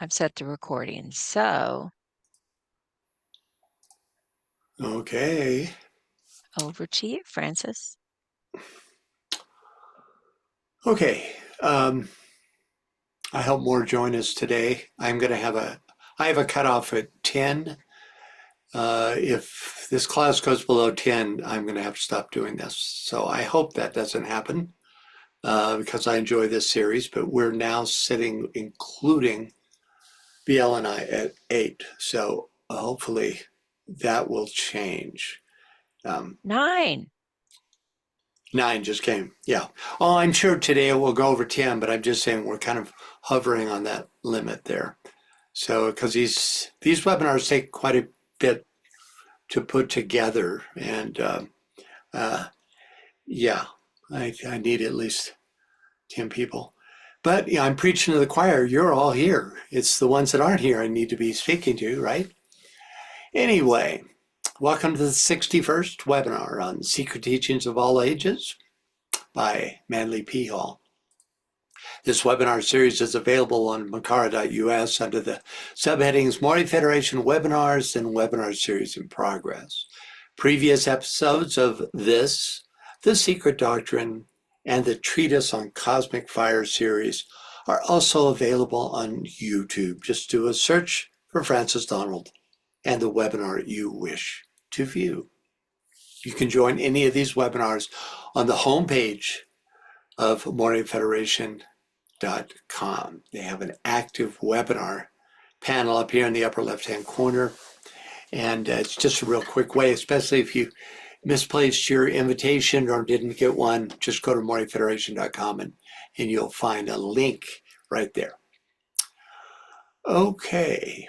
I've set the recording. So Okay. over to you, Francis. Okay. I hope more join us today. I have a cutoff at 10. If this class goes below 10, I'm going to have to stop doing this. So I hope that doesn't happen because I enjoy this series, but we're now sitting, including BL and I, at 8. So hopefully that will change. 9. 9 just came. Yeah. Oh, I'm sure today it will go over 10, but I'm just saying we're kind of hovering on that limit there. So, because these webinars take quite a bit to put together, and yeah, I need at least 10 people. But yeah, I'm preaching to the choir. You're all here. It's the ones that aren't here I need to be speaking to, right? Anyway, welcome to the 61st webinar on Secret Teachings of All Ages by Manly P. Hall. This webinar series is available on makara.us under the subheadings Māori Federation Webinars and Webinar Series in Progress. Previous episodes of this, The Secret Doctrine, and the Treatise on Cosmic Fire series are also available on YouTube. Just do a search for Francis Donald and the webinar you wish to view. You can join any of these webinars on the homepage of Māori Federation. They have an active webinar panel up here in the upper left-hand corner. And it's just a real quick way, especially if you misplaced your invitation or didn't get one, just go to MaoriFederation.com and you'll find a link right there. Okay,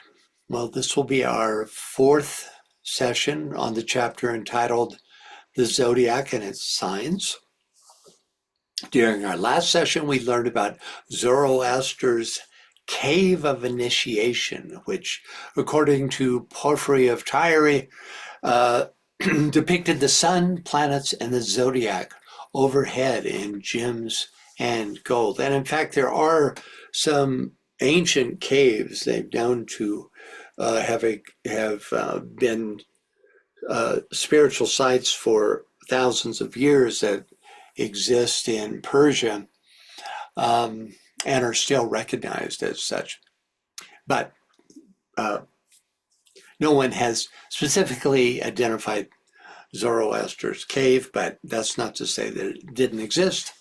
well, this will be our 4th session on the chapter entitled The Zodiac and Its Signs. During our last session, we learned about Zoroaster's cave of initiation, which, according to Porphyry of Tyre, depicted the sun, planets, and the zodiac overhead in gems and gold. And in fact, there are some ancient caves they've known to have been spiritual sites for thousands of years that exist in Persia and are still recognized as such. But no one has specifically identified Zoroaster's cave, but that's not to say that it didn't exist.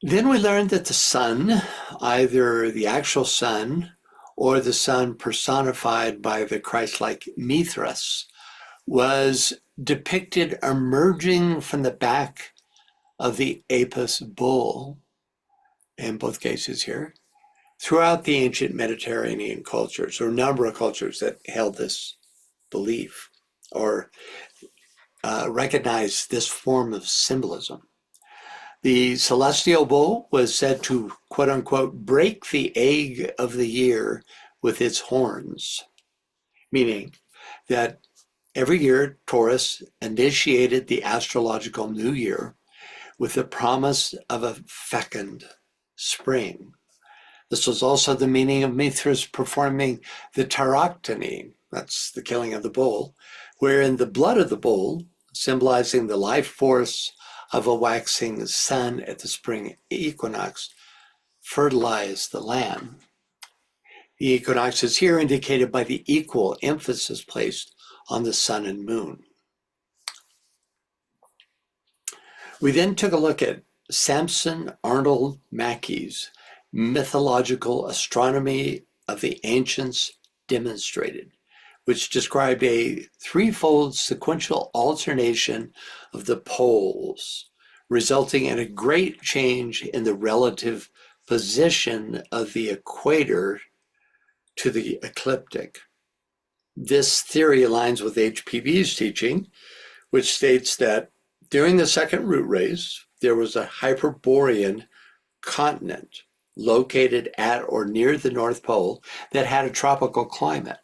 Then we learned that the sun, either the actual sun or the sun personified by the Christ-like Mithras, was depicted emerging from the back of the Apis bull, in both cases here, throughout the ancient Mediterranean cultures, or a number of cultures that held this belief or recognized this form of symbolism. The celestial bull was said to, quote unquote, break the egg of the year with its horns, meaning that every year Taurus initiated the astrological new year with the promise of a fecund spring. This was also the meaning of Mithras performing the tauroctony, that's the killing of the bull, wherein the blood of the bull, symbolizing the life force of a waxing sun at the spring equinox, fertilized the land. The equinox is here indicated by the equal emphasis placed on the sun and moon. We then took a look at Samson Arnold Mackey's Mythological Astronomy of the Ancients Demonstrated, which described a threefold sequential alternation of the poles, resulting in a great change in the relative position of the equator to the ecliptic. This theory aligns with HPB's teaching, which states that during the second root race, there was a Hyperborean continent located at or near the North Pole that had a tropical climate,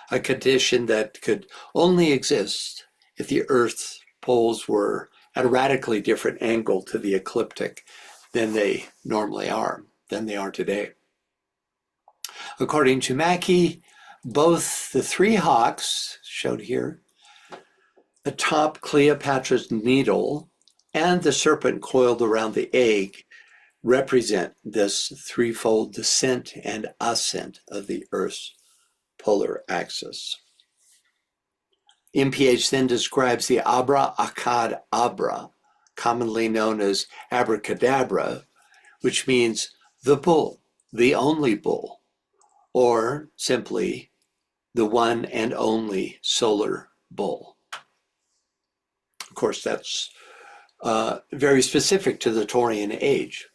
a condition that could only exist if the Earth's poles were at a radically different angle to the ecliptic than they normally are, than they are today. According to Mackey, both the three hawks, showed here, atop Cleopatra's needle, and the serpent coiled around the egg represent this threefold descent and ascent of the Earth's polar axis. MPH then describes the Abra Akkad Abra, commonly known as abracadabra, which means the bull, the only bull, or simply the one and only solar bull. Of course, that's very specific to the Taurian age.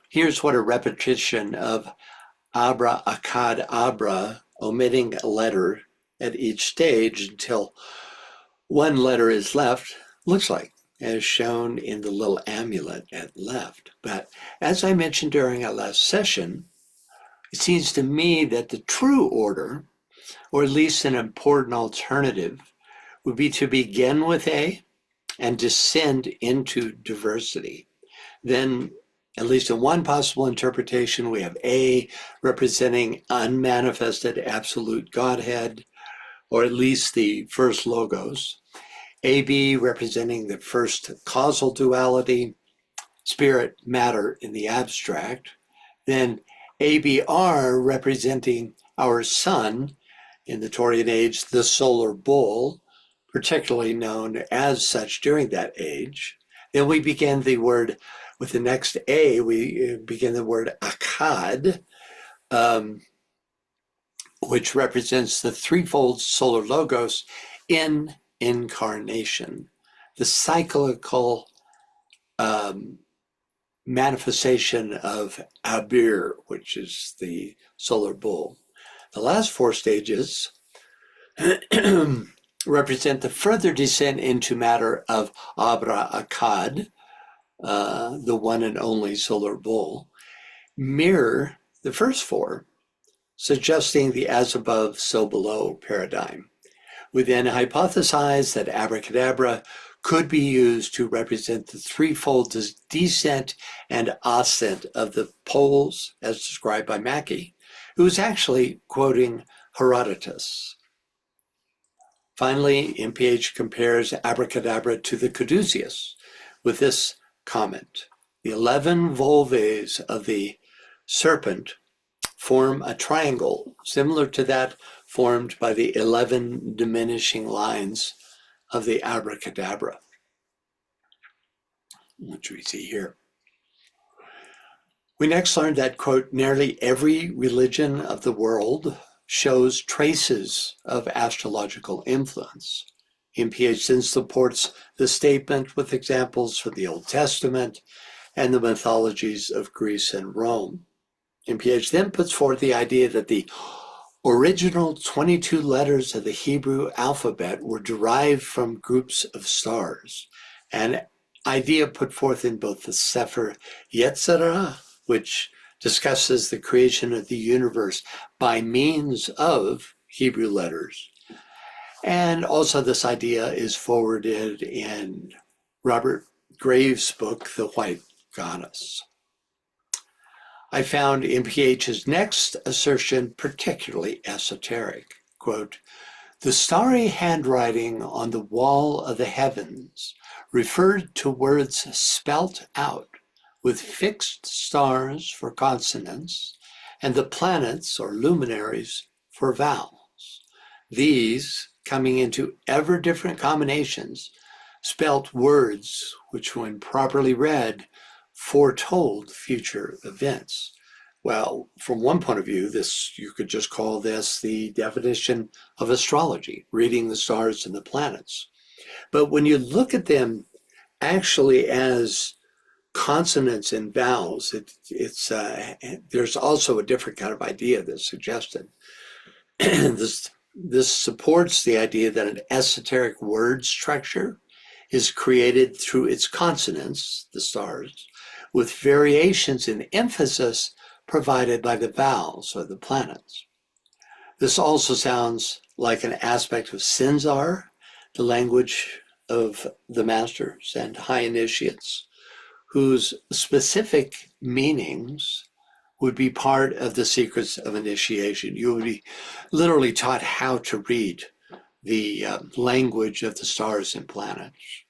Here's what a repetition of Abra Akkad Abra, omitting a letter at each stage until one letter is left, looks like, as shown in the little amulet at left. But as I mentioned during our last session, it seems to me that the true order, or at least an important alternative, would be to begin with A and descend into diversity. Then, at least in one possible interpretation, we have A representing unmanifested absolute Godhead, or at least the first logos. AB representing the first causal duality, spirit, matter in the abstract. Then ABR representing our sun in the Taurian age, the solar bull, particularly known as such during that age. Then we begin the word, with the next A, we begin the word Akkad, which represents the threefold solar logos in incarnation, the cyclical manifestation of Abir, which is the solar bull. The last four stages represent the further descent into matter of Abra Akkad, the one and only solar bull, mirror the first four, suggesting the as above, so below paradigm. We then hypothesize that abracadabra could be used to represent the threefold descent and ascent of the poles, as described by Mackey, who is actually quoting Herodotus. Finally, MPH compares abracadabra to the caduceus with this comment: the 11 volvae of the serpent form a triangle similar to that formed by the 11 diminishing lines of the abracadabra, which we see here. We next learned that, quote, nearly every religion of the world shows traces of astrological influence. MPH then supports the statement with examples from the Old Testament and the mythologies of Greece and Rome. MPH then puts forward the idea that the original 22 letters of the Hebrew alphabet were derived from groups of stars, an idea put forth in both the Sefer Yetzirah, which discusses the creation of the universe by means of Hebrew letters, and also this idea is forwarded in Robert Graves' book, The White Goddess. I found MPH's next assertion particularly esoteric. Quote, the starry handwriting on the wall of the heavens referred to words spelt out with fixed stars for consonants and the planets or luminaries for vowels. These, coming into ever different combinations, spelt words which, when properly read, foretold future events. Well, from one point of view, you could just call this the definition of astrology, reading the stars and the planets. But when you look at them actually as consonants and vowels, there's also a different kind of idea that's suggested. This supports the idea that an esoteric word structure is created through its consonants, the stars, with variations in emphasis provided by the vowels or the planets. This also sounds like an aspect of Sinzar, the language of the masters and high initiates, whose specific meanings would be part of the secrets of initiation. You would be literally taught how to read the language of the stars and planets.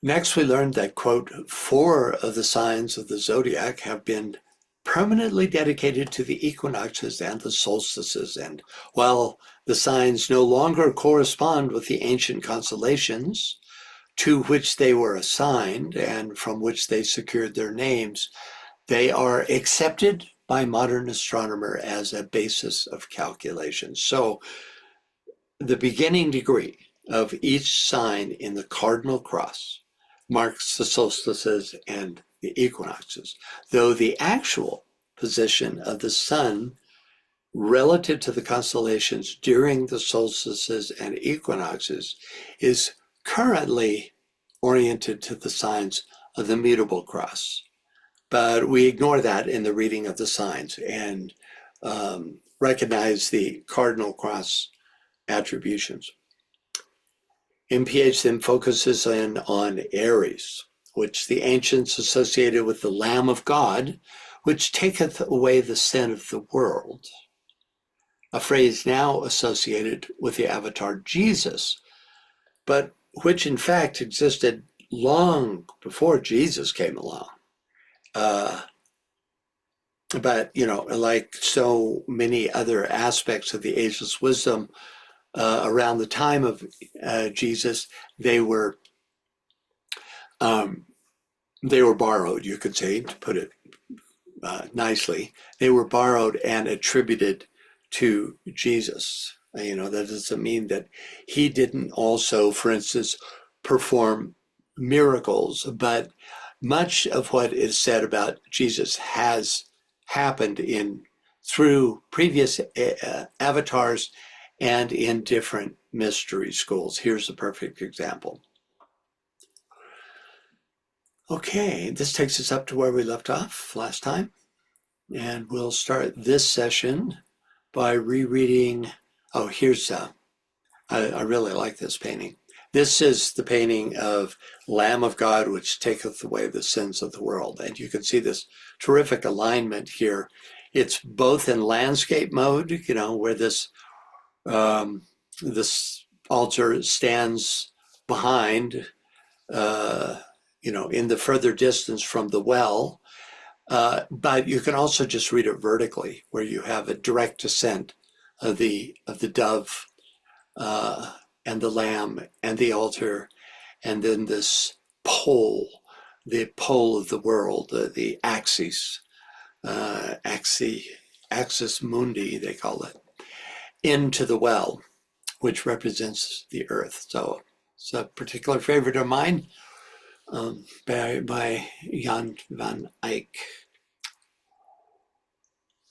Next, we learned that, quote, 4 of the signs of the zodiac have been permanently dedicated to the equinoxes and the solstices. And while the signs no longer correspond with the ancient constellations to which they were assigned and from which they secured their names, they are accepted by modern astronomer as a basis of calculation. So the beginning degree of each sign in the cardinal cross marks the solstices and the equinoxes, though the actual position of the sun relative to the constellations during the solstices and equinoxes is currently oriented to the signs of the mutable cross. But we ignore that in the reading of the signs and recognize the cardinal cross attributions. MPH then focuses in on Aries, which the ancients associated with the Lamb of God, which taketh away the sin of the world, a phrase now associated with the avatar Jesus, but which in fact existed long before Jesus came along. But, you know, like so many other aspects of the ageless wisdom, around the time of Jesus, they were um, borrowed, you could say, to put it nicely. They were borrowed and attributed to Jesus. You know, that doesn't mean that he didn't also, for instance, perform miracles, but much of what is said about Jesus has happened through previous avatars and in different mystery schools. Here's a perfect example. Okay, this takes us up to where we left off last time. And we'll start this session by rereading. Oh, here's, I really like this painting. This is the painting of Lamb of God, which taketh away the sins of the world. And you can see this terrific alignment here. It's both in landscape mode, you know, where this altar stands behind, you know, in the further distance from the well. But you can also just read it vertically, where you have a direct descent of the dove and the lamb and the altar, and then this pole, the pole of the world, the axis, axis mundi, they call it, into the well, which represents the earth. So it's a particular favorite of mine, by Jan van Eyck.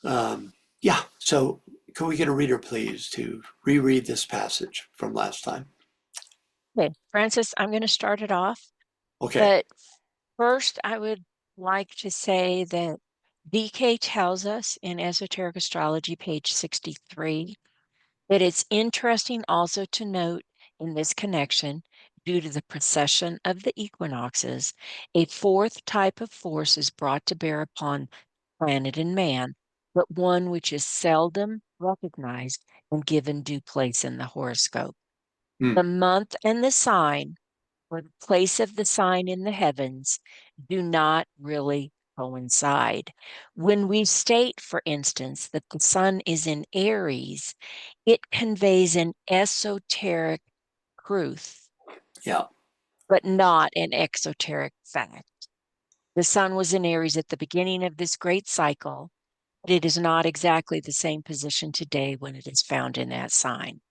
Yeah, so can we get a reader, please, to reread this passage from last time? Okay, Francis, I'm going to start it off. Okay. But first, I would like to say that DK tells us in Esoteric Astrology, page 63, that it's interesting also to note in this connection, due to the precession of the equinoxes, a 4th type of force is brought to bear upon planet and man, but one which is seldom recognized and given due place in the horoscope. The month and the sign, or the place of the sign in the heavens, do not really coincide. When we state, for instance, that the sun is in Aries, it conveys an esoteric truth, Yeah. but not an exoteric fact. The sun was in Aries at the beginning of this great cycle, but it is not exactly the same position today when it is found in that sign.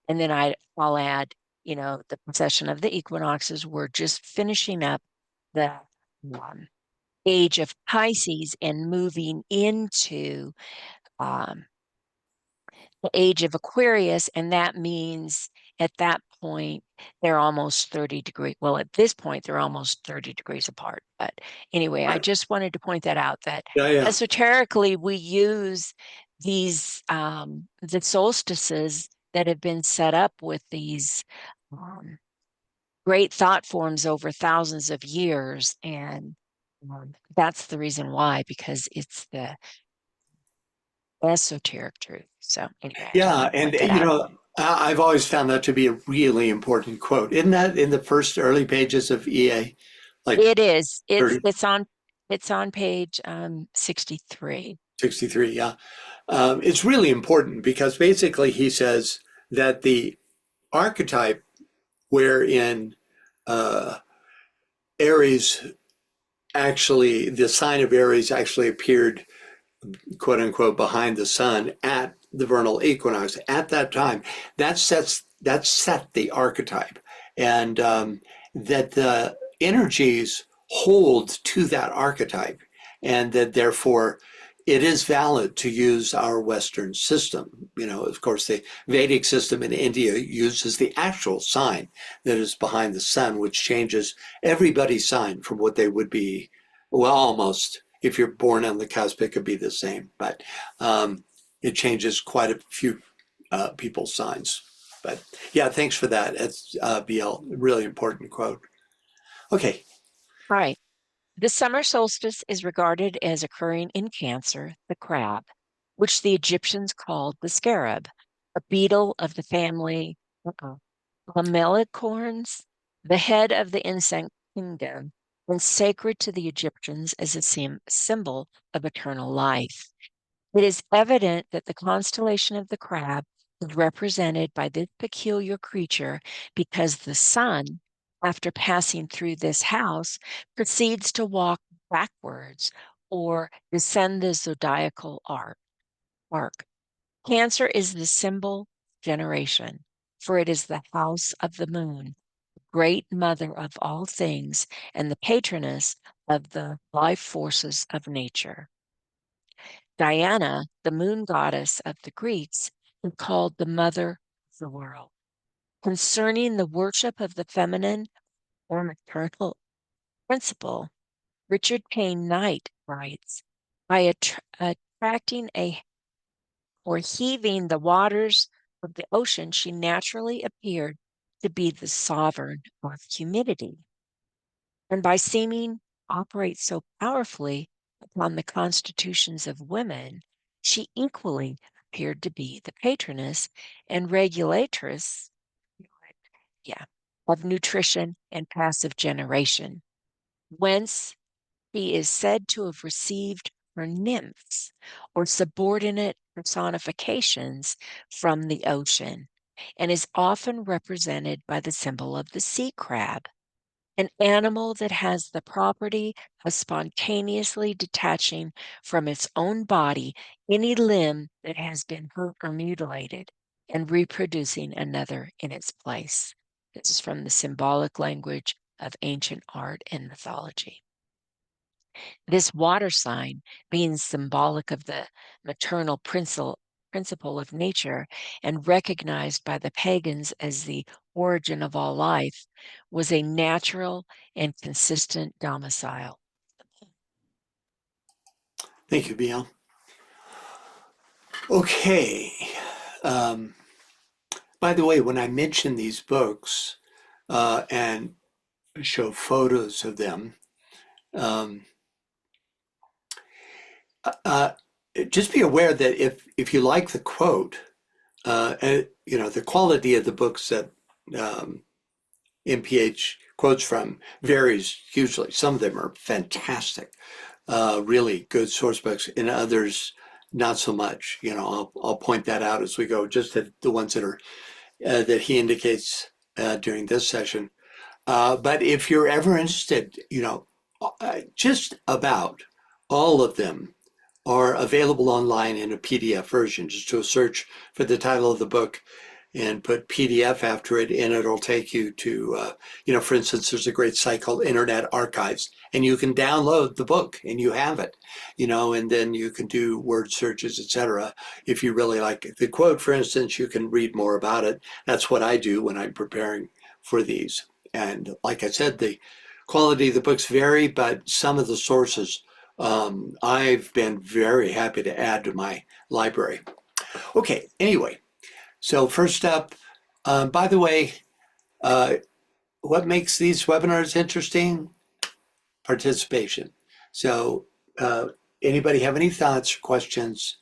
And then I'll add, you know, the precession of the equinoxes. We're just finishing up the age of Pisces and moving into the age of Aquarius. And that means at that point, they're almost 30 degrees. Well, at this point, they're almost 30 degrees apart. But anyway, I Right. just wanted to point that out, that Yeah. esoterically, we use these, the solstices that have been set up with these great thought forms over thousands of years. And That's the reason why, because it's the esoteric truth. So anyway, I just Yeah, want to and point that out. I've always found that to be a really important quote. Isn't that in the first early pages of EA, like It is. 30, It's on page 63. 63? Yeah. It's really important because basically he says that the archetype wherein uh, Aries actually, the sign of Aries actually appeared, quote unquote, behind the sun at the vernal equinox. At that time, that set the archetype, and that the energies hold to that archetype, and that therefore it is valid to use our Western system. Of course, the Vedic system in India uses the actual sign that is behind the sun, which changes everybody's sign from what they would be, well, almost. If you're born on the cusp, it could be the same, but it changes quite a few people's signs. But yeah, thanks for that. It's BL, really important quote. Okay, All right. The summer solstice is regarded as occurring in Cancer, the crab, which the Egyptians called the scarab, a beetle of the family Lamelicorns, the head of the insect kingdom, and sacred to the Egyptians as a symbol of eternal life. It is evident that the constellation of the crab is represented by this peculiar creature because the sun, after passing through this house, proceeds to walk backwards or descend the zodiacal arc. Cancer is the symbol of generation, for it is the house of the moon, great mother of all things and the patroness of the life forces of nature. Diana, the moon goddess of the Greeks, is called the mother of the world. Concerning the worship of the feminine or maternal principle, Richard Payne Knight writes, by attracting a or heaving the waters of the ocean, she naturally appeared to be the sovereign of humidity. And by seeming operate so powerfully upon the constitutions of women, she equally appeared to be the patroness and regulatress, yeah, of nutrition and passive generation, whence she is said to have received her nymphs or subordinate personifications from the ocean, and is often represented by the symbol of the sea crab, an animal that has the property of spontaneously detaching from its own body any limb that has been hurt or mutilated and reproducing another in its place. This is from the symbolic language of ancient art and mythology. This water sign, being symbolic of the maternal principle of nature and recognized by the pagans as the origin of all life, was a natural and consistent domicile. thank you, BL. Okay. Um, by the way, when I mention these books and show photos of them, um, uh, just be aware that if you like the quote, the quality of the books that um, MPH quotes from varies hugely. Some of them are fantastic, really good source books, and others not so much. I'll point that out as we go. Just the ones that are that he indicates during this session. But if you're ever interested, just about all of them are available online in a PDF version. Just do a search for the title of the book and put PDF after it, and it'll take you to, for instance, there's a great site called Internet Archives, and you can download the book and you have it, and then you can do word searches, etc. If you really like the quote, for instance, you can read more about it. That's what I do when I'm preparing for these. And like I said, the quality of the books vary, but some of the sources I've been very happy to add to my library. Okay, anyway, so first up, by the way, uh, what makes these webinars interesting? Participation. So anybody have any thoughts or questions?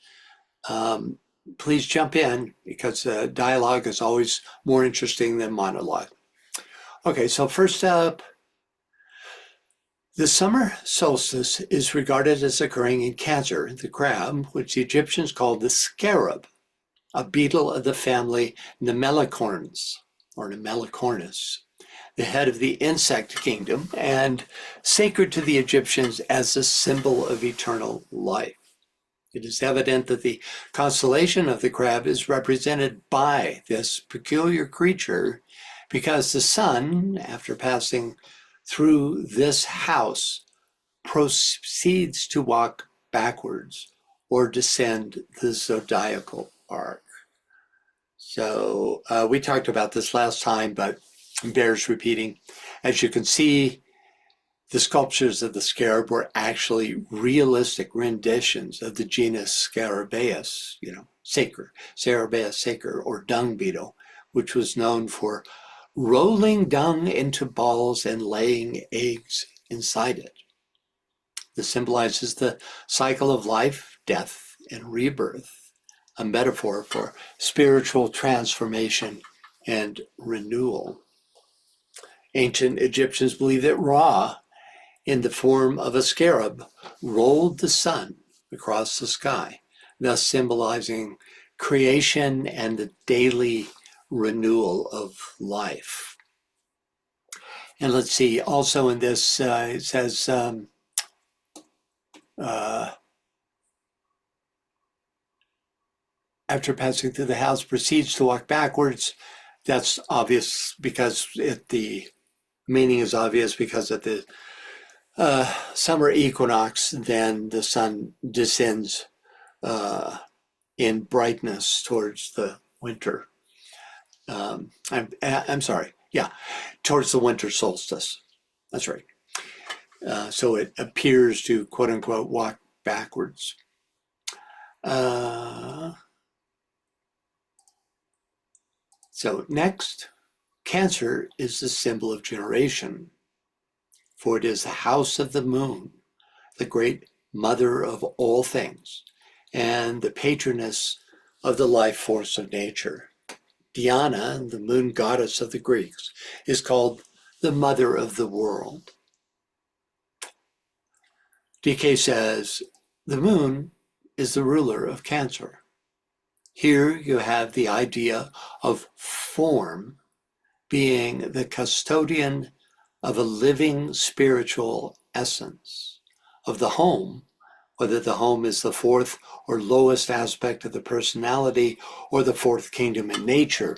Please jump in because dialogue is always more interesting than monologue. Okay, so first up, the summer solstice is regarded as occurring in Cancer, the crab, which the Egyptians called the scarab, a beetle of the family Nemelicorns or Nemelicornis, the head of the insect kingdom and sacred to the Egyptians as a symbol of eternal life. It is evident that the constellation of the crab is represented by this peculiar creature because the sun, after passing through this house, proceeds to walk backwards or descend the zodiacal arc. So we talked about this last time, but it bears repeating. As you can see, the sculptures of the scarab were actually realistic renditions of the genus Scarabaeus, saker, Scarabaeus saker, or dung beetle, which was known for rolling dung into balls and laying eggs inside it. This symbolizes the cycle of life, death, and rebirth, a metaphor for spiritual transformation and renewal. Ancient Egyptians believed that Ra, in the form of a scarab, rolled the sun across the sky, thus symbolizing creation and the daily renewal of life. And let's see, also in this, it says, after passing through the house, proceeds to walk backwards. That's obvious because the meaning is obvious because at the summer equinox, then the sun descends in brightness towards the winter. I'm sorry, yeah, towards the winter solstice. That's right. So it appears to, quote unquote, walk backwards. So next, Cancer is the symbol of generation, for it is the house of the moon, the great mother of all things, and the patroness of the life force of nature. Diana, the moon goddess of the Greeks, is called the mother of the world. DK says, the moon is the ruler of Cancer. Here you have the idea of form being the custodian of a living spiritual essence, of the home, whether the home is the fourth or lowest aspect of the personality or the fourth kingdom in nature,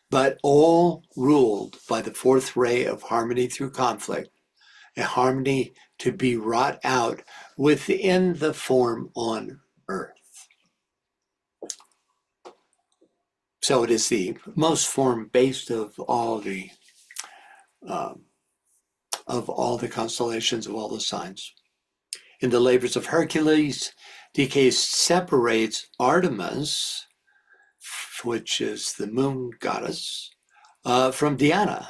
but all ruled by the fourth ray of harmony through conflict, a harmony to be wrought out within the form on earth. So it is the most form-based of all the constellations, of all the signs. In the labors of Hercules, DK separates Artemis, which is the moon goddess, from Diana,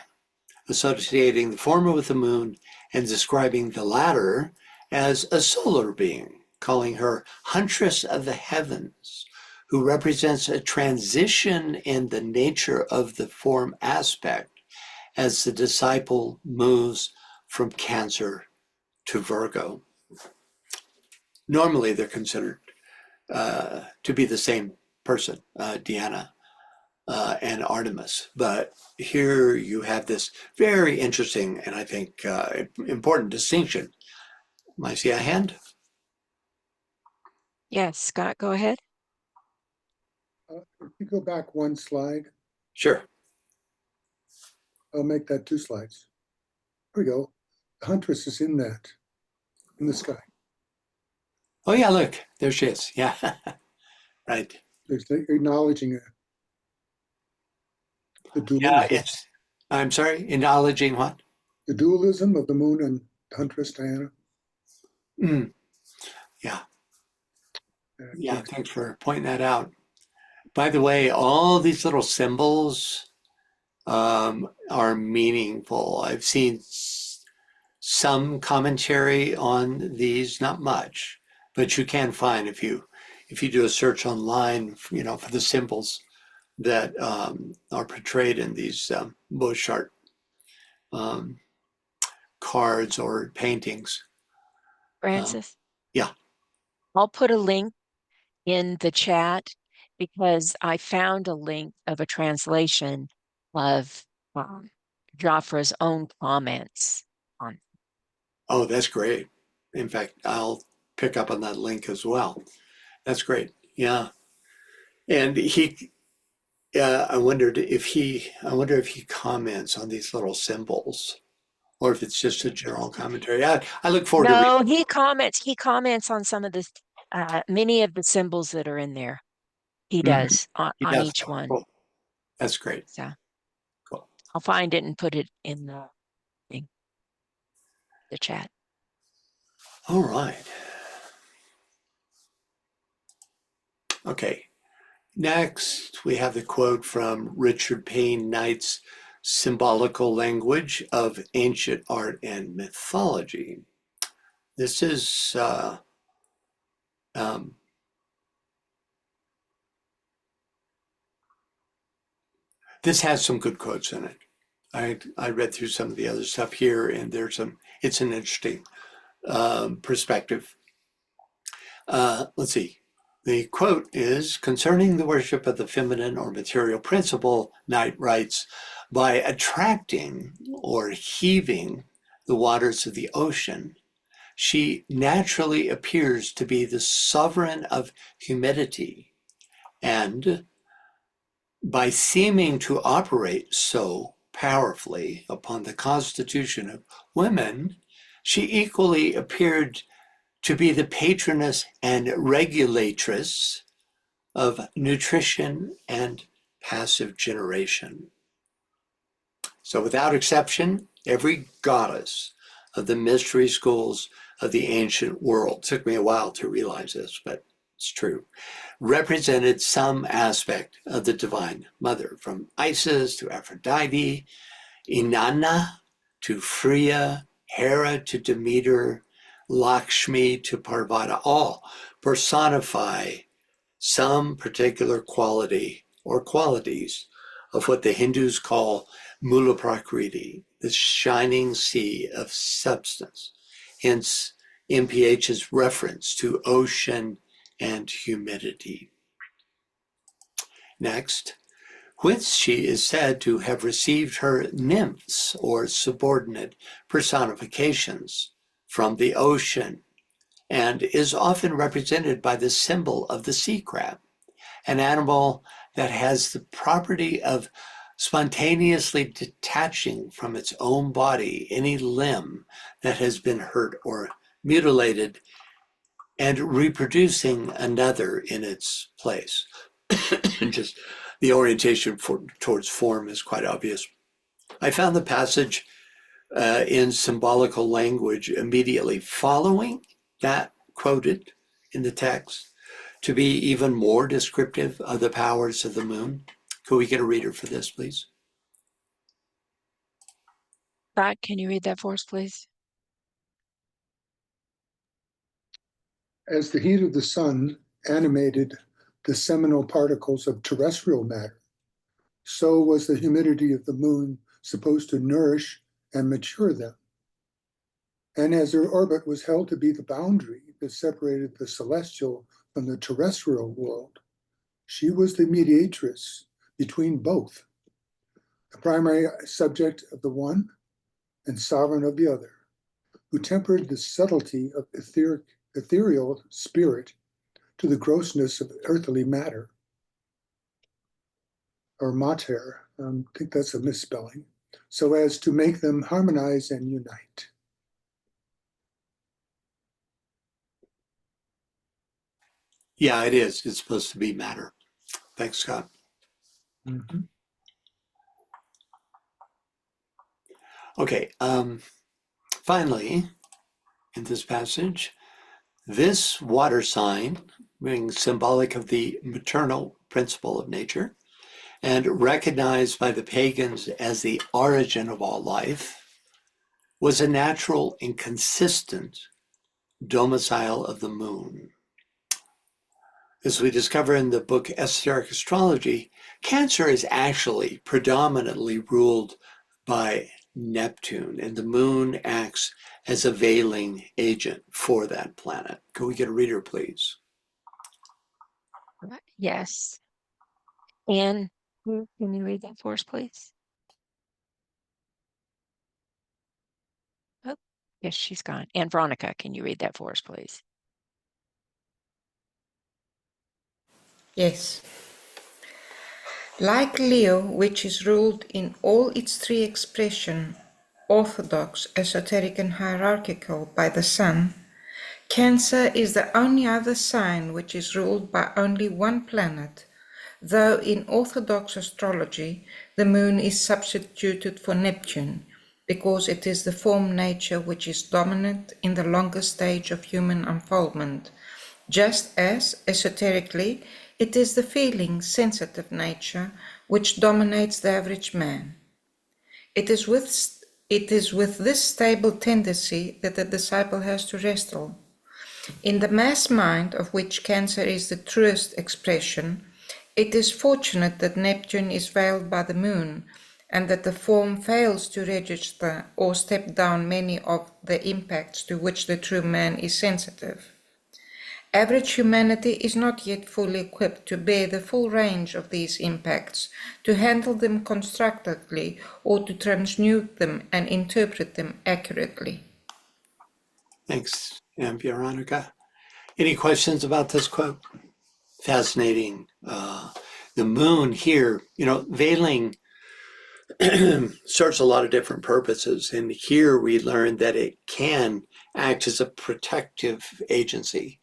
associating the former with the moon and describing the latter as a solar being, calling her huntress of the heavens, who represents a transition in the nature of the form aspect as the disciple moves from Cancer to Virgo. Normally, they're considered to be the same person, Diana and Artemis. But here you have this very interesting and I think important distinction. Might I see a hand? Yes, Scott, go ahead. If you go back one slide, Sure. I'll make that 2 slides. Here we go. The huntress is in the sky. Oh yeah, look, there she is. Yeah, right. There's acknowledging the Yeah, dualism. I'm sorry, acknowledging what? The dualism of the moon and huntress Diana. Yeah. Yeah, thanks for pointing that out. By the way, all these little symbols are meaningful. I've seen some commentary on these, not much, but you can find if you do a search online, you know, for the symbols that are portrayed in these bush art um, cards or paintings. Francis, Yeah. I'll put a link in the chat because I found a link of a translation of Jafra's own comments on. Oh, that's great. In fact, I'll pick up on that link as well. That's great. Yeah. And he, I wonder if he comments on these little symbols or if it's just a general commentary. I look forward to reading. No, he comments on some of the many of the symbols that are in there. He Mhm. does He on does. each one. Cool. That's great. So Cool. I'll find it and put it in the thing, the chat. All right. Okay. Next, we have the quote from Richard Payne Knight's Symbolical Language of Ancient Art and Mythology. This is this has some good quotes in it. I read through some of the other stuff here, and it's an interesting perspective. Let's see. The quote is, concerning the worship of the feminine or material principle, Knight writes, by attracting or heaving the waters of the ocean, she naturally appears to be the sovereign of humidity, and by seeming to operate so powerfully upon the constitution of women, she equally appeared to be the patroness and regulatress of nutrition and passive generation. So without exception, every goddess of the mystery schools of the ancient world, took me a while to realize this, but it's true, represented some aspect of the Divine Mother, from Isis to Aphrodite, Inanna to Freya, Hera to Demeter, Lakshmi to Parvata, all personify some particular quality or qualities of what the Hindus call Mula Prakriti, the shining sea of substance. Hence, MPH's reference to ocean and humidity. Next, whence she is said to have received her nymphs or subordinate personifications from the ocean, and is often represented by the symbol of the sea crab, an animal that has the property of spontaneously detaching from its own body any limb that has been hurt or mutilated and reproducing another in its place. And just the orientation towards form is quite obvious. I found the passage in symbolical language immediately following that quoted in the text to be even more descriptive of the powers of the moon. Could we get a reader for this, please? Scott, can you read that for us, please? As the heat of the sun animated the seminal particles of terrestrial matter, so was the humidity of the moon supposed to nourish and mature them. And as her orbit was held to be the boundary that separated the celestial from the terrestrial world, she was the mediatrix between both, the primary subject of the one and sovereign of the other, who tempered the subtlety of ethereal spirit to the grossness of earthly matter, or mater, I think that's a misspelling, so as to make them harmonize and unite. Yeah, it is. It's supposed to be matter. Thanks, Scott. Mm-hmm. Okay, finally, in this passage, this water sign, being symbolic of the maternal principle of nature and recognized by the pagans as the origin of all life, was a natural and consistent domicile of the moon. As we discover in the book Esoteric Astrology, Cancer is actually predominantly ruled by Neptune, and the moon acts as a veiling agent for that planet. Can we get a reader, please? Yes. Anne, can you read that for us, please? Oh, yes, she's gone. And Veronica, can you read that for us, please? Yes. Like Leo, which is ruled in all its three expressions, orthodox, esoteric, and hierarchical, by the sun, Cancer is the only other sign which is ruled by only one planet, though in orthodox astrology the moon is substituted for Neptune, because it is the form nature which is dominant in the longer stage of human unfoldment, just as, esoterically, it is the feeling, sensitive nature which dominates the average man. It is with this stable tendency that the disciple has to wrestle. In the mass mind, of which Cancer is the truest expression, it is fortunate that Neptune is veiled by the moon, and that the form fails to register or step down many of the impacts to which the true man is sensitive. Average humanity is not yet fully equipped to bear the full range of these impacts, to handle them constructively, or to transmute them and interpret them accurately. Thanks, and Veronica. Any questions about this quote? Fascinating. The moon here, veiling serves a lot of different purposes. And here we learned that it can act as a protective agency,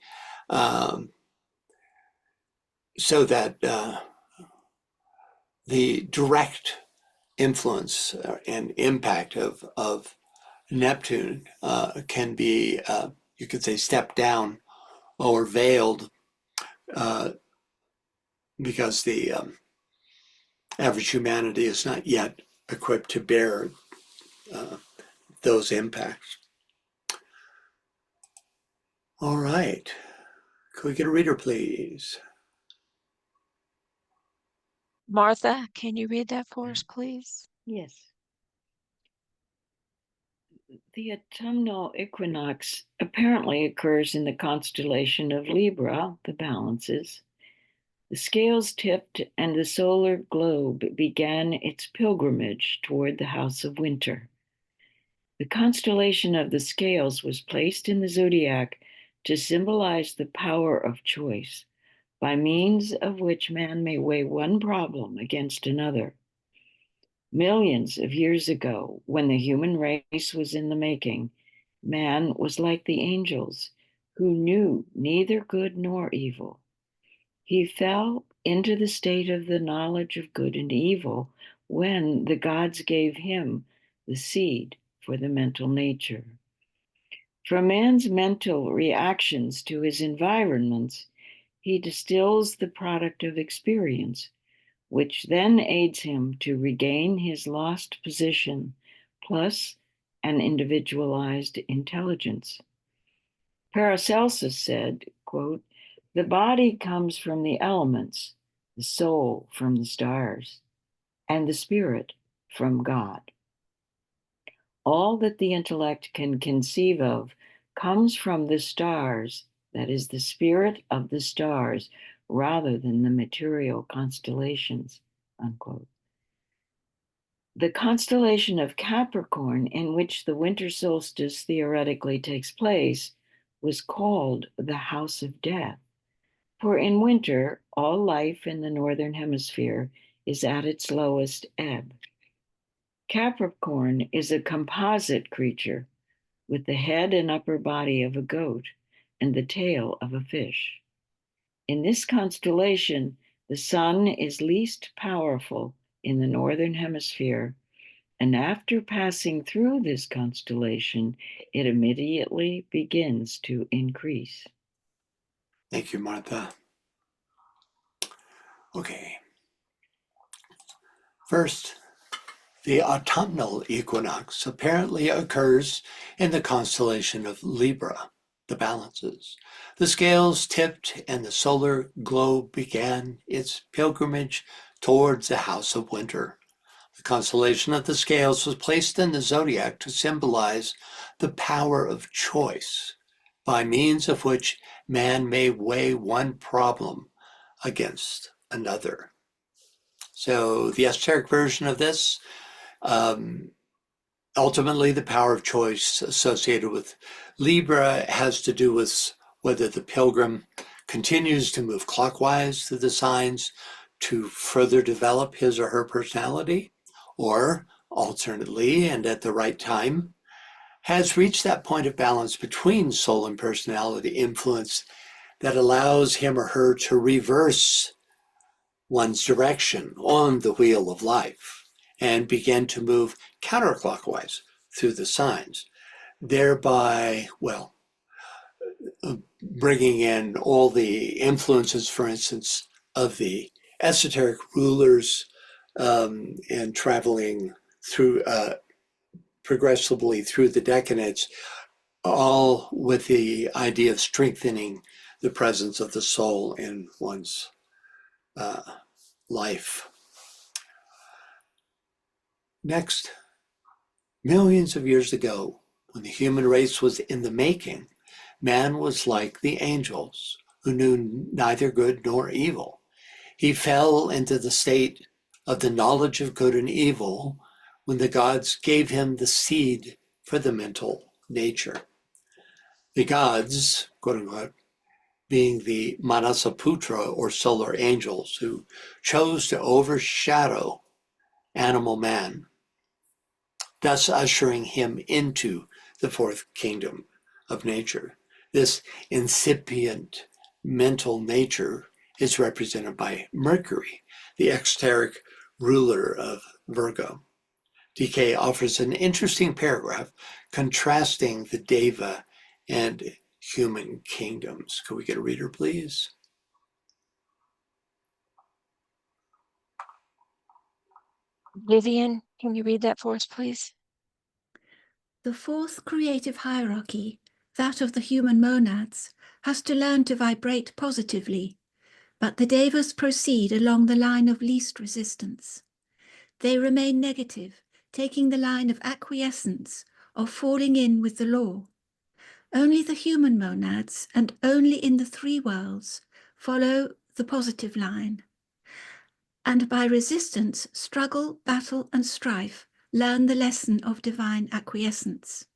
so that the direct influence and impact of Neptune can be, you could say, stepped down or veiled, because the average humanity is not yet equipped to bear those impacts. All right. Could we get a reader, please? Martha, can you read that for us, please? Yes. The autumnal equinox apparently occurs in the constellation of Libra, the balances. The scales tipped and the solar globe began its pilgrimage toward the house of winter. The constellation of the scales was placed in the zodiac to symbolize the power of choice, by means of which man may weigh one problem against another. Millions of years ago, when the human race was in the making, man was like the angels, who knew neither good nor evil. He fell into the state of the knowledge of good and evil when the gods gave him the seed for the mental nature. From man's mental reactions to his environments, he distills the product of experience, which then aids him to regain his lost position, plus an individualized intelligence. Paracelsus said, quote, "The body comes from the elements, the soul from the stars, and the spirit from God. All that the intellect can conceive of comes from the stars, that is, the spirit of the stars, rather than the material constellations," unquote. The constellation of Capricorn, in which the winter solstice theoretically takes place, was called the House of Death. For in winter, all life in the northern hemisphere is at its lowest ebb. Capricorn is a composite creature with the head and upper body of a goat and the tail of a fish. In this constellation, the sun is least powerful in the northern hemisphere, and after passing through this constellation, it immediately begins to increase. Thank you, Martha. Okay. First, The autumnal equinox apparently occurs in the constellation of Libra, the balances. The scales tipped and the solar globe began its pilgrimage towards the house of winter. The constellation of the scales was placed in the zodiac to symbolize the power of choice, by means of which man may weigh one problem against another. So the esoteric version of this, ultimately the power of choice associated with Libra has to do with whether the pilgrim continues to move clockwise through the signs to further develop his or her personality, or alternately, and at the right time, has reached that point of balance between soul and personality influence that allows him or her to reverse one's direction on the wheel of life and begin to move counterclockwise through the signs, thereby, well, bringing in all the influences, for instance, of the esoteric rulers and traveling through progressively through the decanates, all with the idea of strengthening the presence of the soul in one's life. Next, millions of years ago, when the human race was in the making, man was like the angels, who knew neither good nor evil. He fell into the state of the knowledge of good and evil when the gods gave him the seed for the mental nature. The gods, quote unquote, being the Manasaputra or solar angels, who chose to overshadow animal man, thus ushering him into the fourth kingdom of nature. This incipient mental nature is represented by Mercury, the exoteric ruler of Virgo. DK offers an interesting paragraph contrasting the Deva and human kingdoms. Could we get a reader, please? Vivian, can you read that for us, please? The fourth creative hierarchy, that of the human monads, has to learn to vibrate positively, but the devas proceed along the line of least resistance. They remain negative, taking the line of acquiescence, of falling in with the law. Only the human monads, and only in the three worlds, follow the positive line. And by resistance, struggle, battle, and strife learn the lesson of divine acquiescence.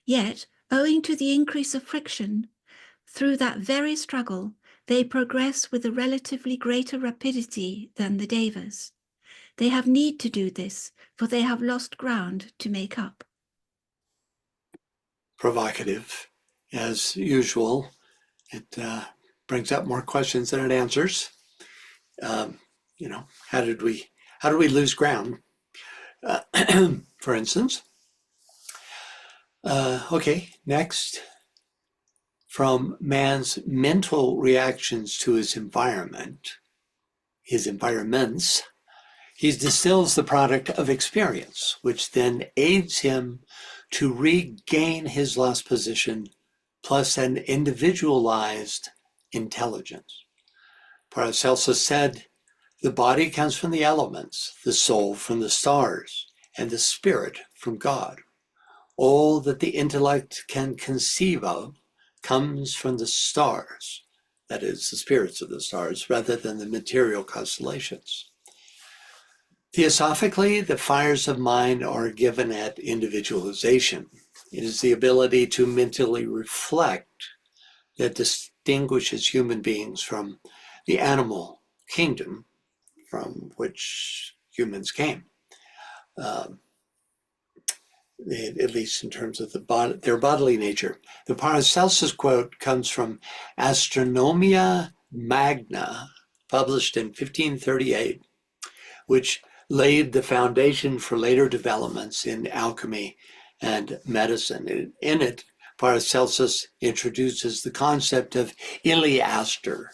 Yet, owing to the increase of friction, through that very struggle, they progress with a relatively greater rapidity than the devas. They have need to do this, for they have lost ground to make up. Provocative, as usual. It brings up more questions than it answers. How did we lose ground? For instance. Okay, next. From man's mental reactions to his environments, he distills the product of experience, which then aids him to regain his lost position, plus an individualized intelligence. Paracelsus said, the body comes from the elements, the soul from the stars, and the spirit from God. All that the intellect can conceive of comes from the stars, that is, the spirits of the stars, rather than the material constellations. Theosophically, the fires of mind are given at individualization. It is the ability to mentally reflect that distinguishes human beings from the animal kingdom from which humans came, at least in terms of their bodily nature. The Paracelsus quote comes from Astronomia Magna, published in 1538, which laid the foundation for later developments in alchemy and medicine. In it, Paracelsus introduces the concept of Iliaster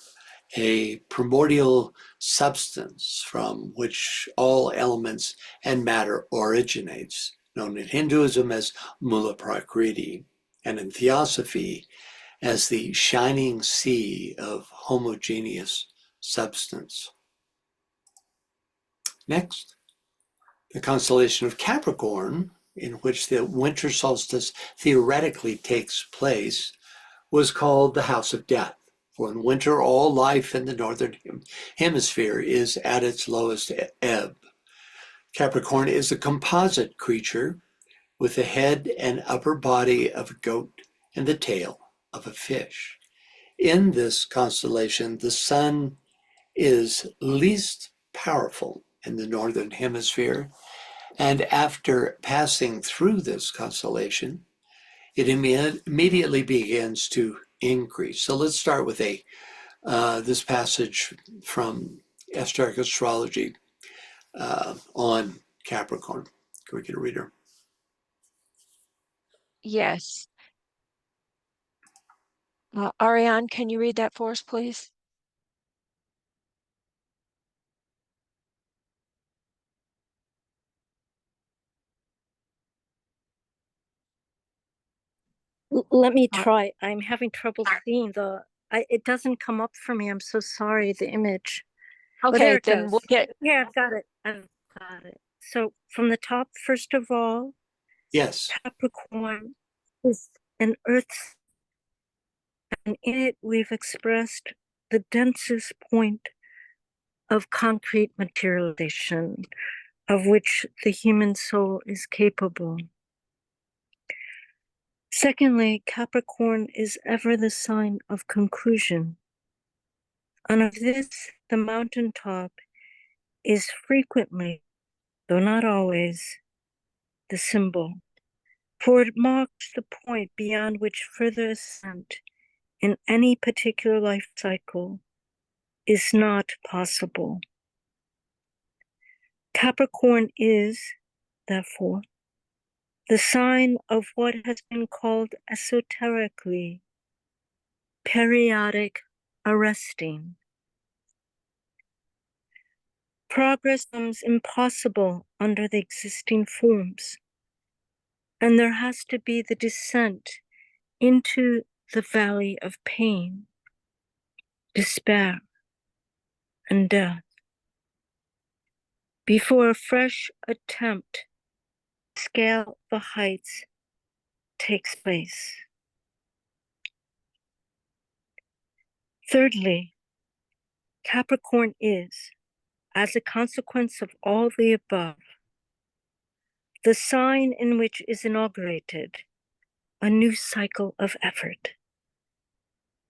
a primordial substance from which all elements and matter originates, known in Hinduism as Mula Prakriti, and in Theosophy as the shining sea of homogeneous substance. Next, the constellation of Capricorn, in which the winter solstice theoretically takes place, was called the House of Death. For in winter, all life in the northern hemisphere is at its lowest ebb. Capricorn is a composite creature with the head and upper body of a goat and the tail of a fish. In this constellation, the sun is least powerful in the northern hemisphere, and after passing through this constellation, it immediately begins to increase. So let's start with this passage from esoteric astrology on Capricorn. Can we get a reader? Yes. Ariane, can you read that for us, please? Let me try. I'm having trouble seeing it doesn't come up for me. I'm so sorry, the image. Oh, there Okay, it then goes. we'll get, Yeah, I've got it. I've got it. So from the top, first of all, Yes. Capricorn is an earth, and in it we've expressed the densest point of concrete materialization of which the human soul is capable. Secondly, Capricorn is ever the sign of conclusion. And of this, the mountaintop is frequently, though not always, the symbol, for it marks the point beyond which further ascent in any particular life cycle is not possible. Capricorn is, therefore, the sign of what has been called esoterically periodic arresting. Progress becomes impossible under the existing forms, and there has to be the descent into the valley of pain, despair, and death before a fresh attempt to scale the heights takes place. Thirdly, Capricorn is, as a consequence of all the above, the sign in which is inaugurated a new cycle of effort.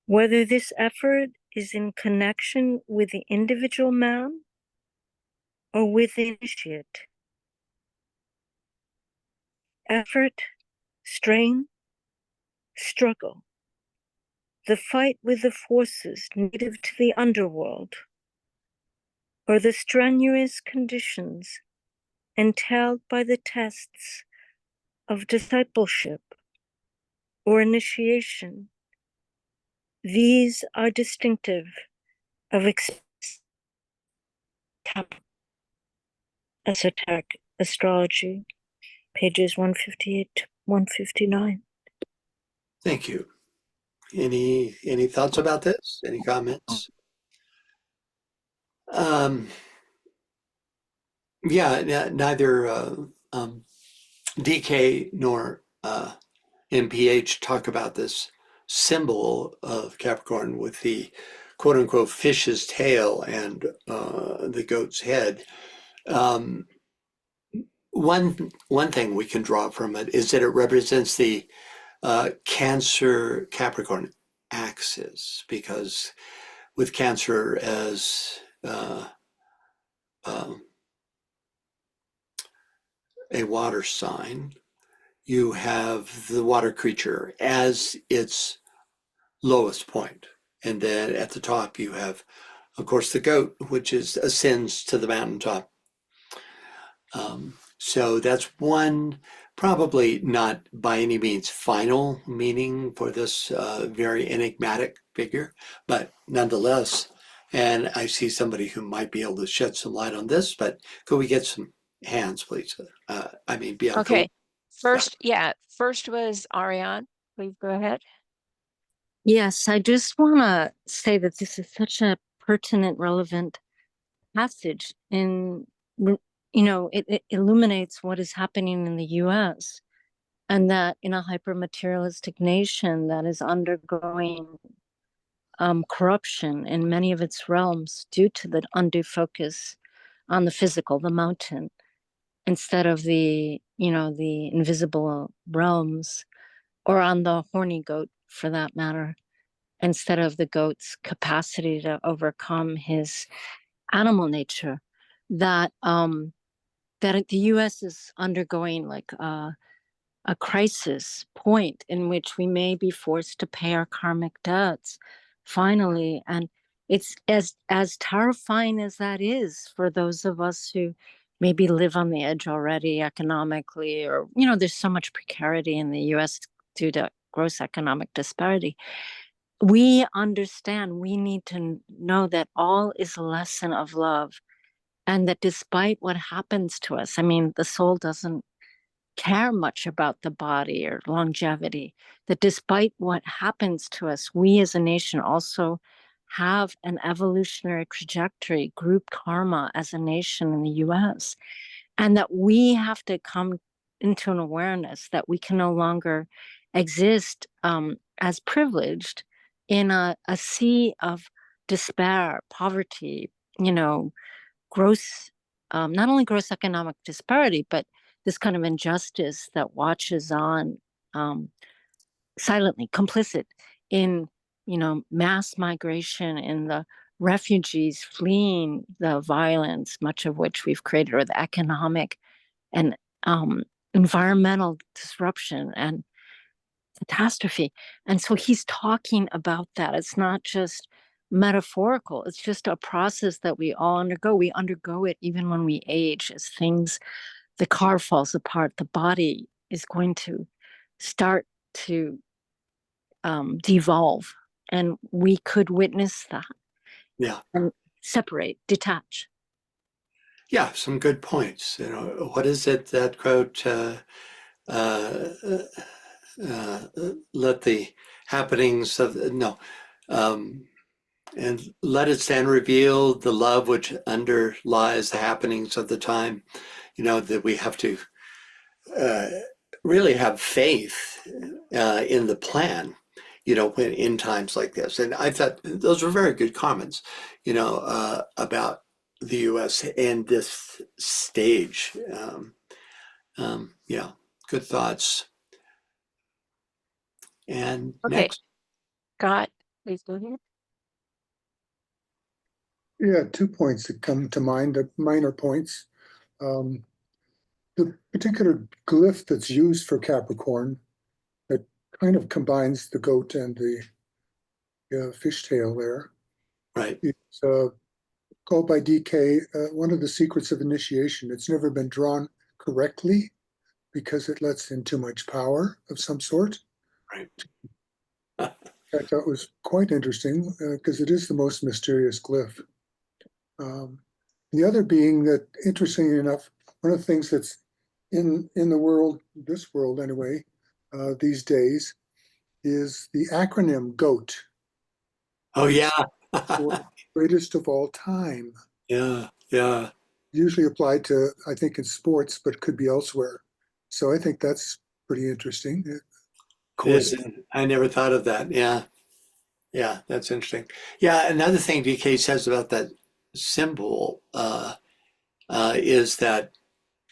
Whether this effort is in connection with the individual man or with the initiate. Effort, strain, struggle, the fight with the forces native to the underworld, or the strenuous conditions entailed by the tests of discipleship or initiation. These are distinctive of esoteric astrology, pages 158 to 159. Thank you. Any thoughts about this? Any comments? Yeah, neither DK nor MPH talk about this symbol of Capricorn with the quote unquote fish's tail and the goat's head. One thing we can draw from it is that it represents the Cancer Capricorn axis, because with Cancer as a water sign, you have the water creature as its lowest point. And then at the top, you have, of course, the goat, which ascends to the mountaintop. So that's one, probably not by any means final meaning for this very enigmatic figure, but nonetheless, And I see somebody who might be able to shed some light on this, but could we get some hands, please? Bianca. Okay. First was Ariane. Please go ahead. Yes, I just want to say that this is such a pertinent, relevant passage. And, it illuminates what is happening in the US, and that in a hyper-materialistic nation that is undergoing corruption in many of its realms due to the undue focus on the physical, the mountain, instead of the invisible realms, or on the horny goat for that matter, instead of the goat's capacity to overcome his animal nature. That the US is undergoing like a crisis point in which we may be forced to pay our karmic debts finally. And it's as terrifying as that is for those of us who maybe live on the edge already economically, or there's so much precarity in the US due to gross economic disparity. We understand, we need to know that all is a lesson of love, and that despite what happens to us, I mean, the soul doesn't care much about the body or longevity, that despite what happens to us, we as a nation also have an evolutionary trajectory, group karma as a nation in the US, and that we have to come into an awareness that we can no longer exist as privileged in a sea of despair, poverty, gross, not only gross economic disparity, but this kind of injustice that watches on silently, complicit in, mass migration, in the refugees fleeing the violence, much of which we've created, or the economic and environmental disruption and catastrophe. And so he's talking about that. It's not just metaphorical, it's just a process that we all undergo. We undergo it even when we age, as the car falls apart, the body is going to start to devolve. And we could witness that. Yeah. And separate, detach. Yeah, some good points. What is it, that quote, let the happenings of, no, and let it stand reveal the love which underlies the happenings of the time, that we have to really have faith in the plan, when in times like this. And I thought those were very good comments, about the US and this stage. Yeah, good thoughts. And Okay. next. Scott, please go ahead. Yeah, 2 points that come to mind, minor points. The particular glyph that's used for Capricorn that kind of combines the goat and the fishtail there. Right. It's called by DK one of the secrets of initiation. It's never been drawn correctly because it lets in too much power of some sort. Right. I thought was quite interesting because it is the most mysterious glyph. The other being that, interestingly enough, one of the things that's in the world, this world anyway, these days, is the acronym GOAT. Oh, yeah. Greatest of all time. Yeah, yeah. Usually applied to, I think, in sports, but could be elsewhere. So I think that's pretty interesting. Of course, I never thought of that. Yeah. Yeah, that's interesting. Yeah, another thing DK says about that symbol is that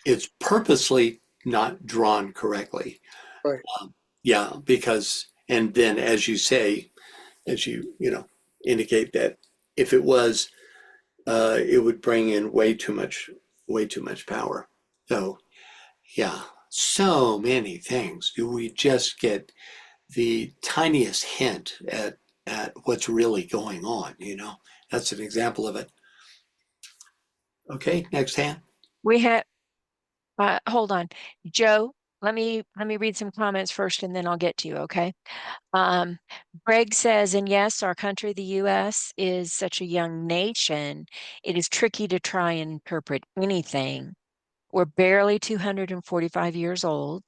it's purposely not drawn correctly. right. Yeah, because, and then as you say, as you indicate, that if it was, it would bring in way too much power. So yeah, so many things. Do we just get the tiniest hint at what's really going on? That's an example of it. Okay, next hand. We have, hold on. Joe, let me read some comments first, and then I'll get to you. Okay. Greg says, and yes, our country, the U.S., is such a young nation. It is tricky to try and interpret anything. We're barely 245 years old.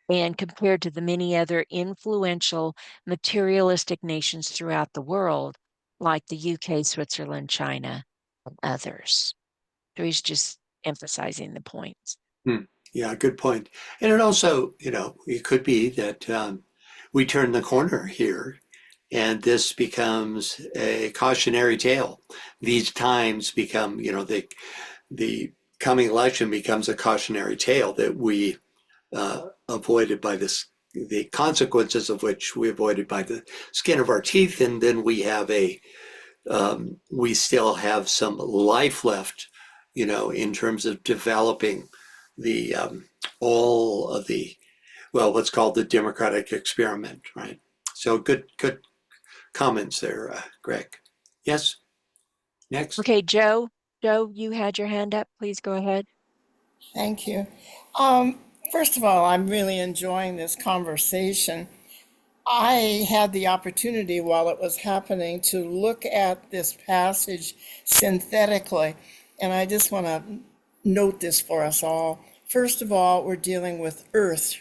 And compared to the many other influential materialistic nations throughout the world, like the UK, Switzerland, China, and others. So he's just emphasizing the points. Yeah, good point. And it also, it could be that we turn the corner here and this becomes a cautionary tale. These times become, the coming election becomes a cautionary tale that we avoided by this, the consequences of which we avoided by the skin of our teeth. And then we have we still have some life left, in terms of developing the all of the, well, what's called the democratic experiment, right? So good comments there, Greg. Yes. Next. Okay, Joe. Joe, you had your hand up. Please go ahead. Thank you. First of all, I'm really enjoying this conversation. I had the opportunity while it was happening to look at this passage synthetically, and I just want to note this for us all. First of all, we're dealing with earth,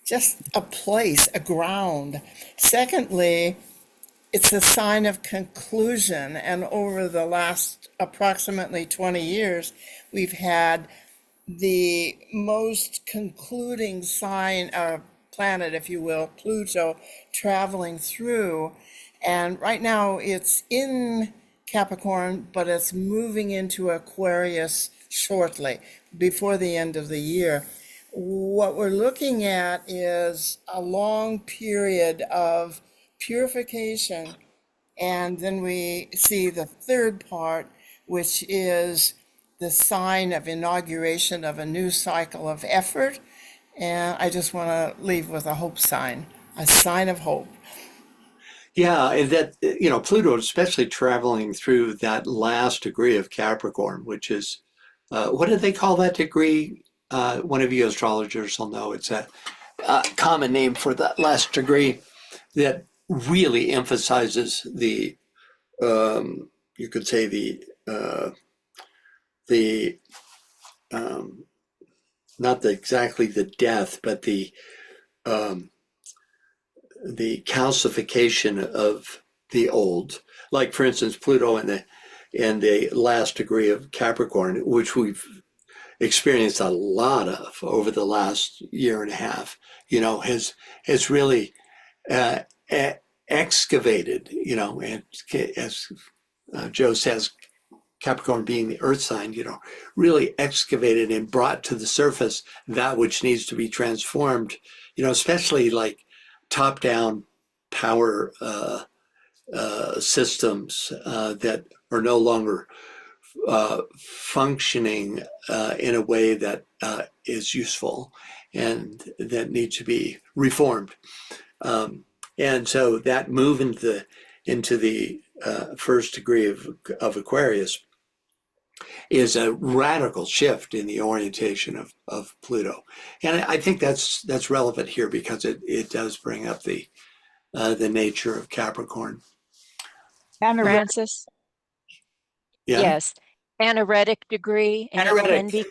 just a place, a ground. Secondly, it's a sign of conclusion, and over the last approximately 20 years, we've had the most concluding sign of planet, if you will, Pluto, traveling through. And right now it's in Capricorn, but it's moving into Aquarius shortly, before the end of the year. What we're looking at is a long period of purification. And then we see the third part, which is the sign of inauguration of a new cycle of effort. And I just want to leave with a hope sign, a sign of hope. Yeah, and that, Pluto, especially traveling through that last degree of Capricorn, which is, what do they call that degree? One of you astrologers will know. It's a common name for that last degree that really emphasizes the, you could say not exactly the death, but the calcification of the old. Like, for instance, Pluto in the last degree of Capricorn, which we've experienced a lot of over the last year and a half, has really excavated, and as Joe says, Capricorn being the earth sign, really excavated and brought to the surface that which needs to be transformed, especially like top-down power systems that are no longer functioning in a way that is useful and that need to be reformed. And so that move into the first degree of Aquarius is a radical shift in the orientation of Pluto. And I think that's relevant here because it does bring up the nature of Capricorn. Francis? Yeah. Yes. Anaretic degree, and Anaretic.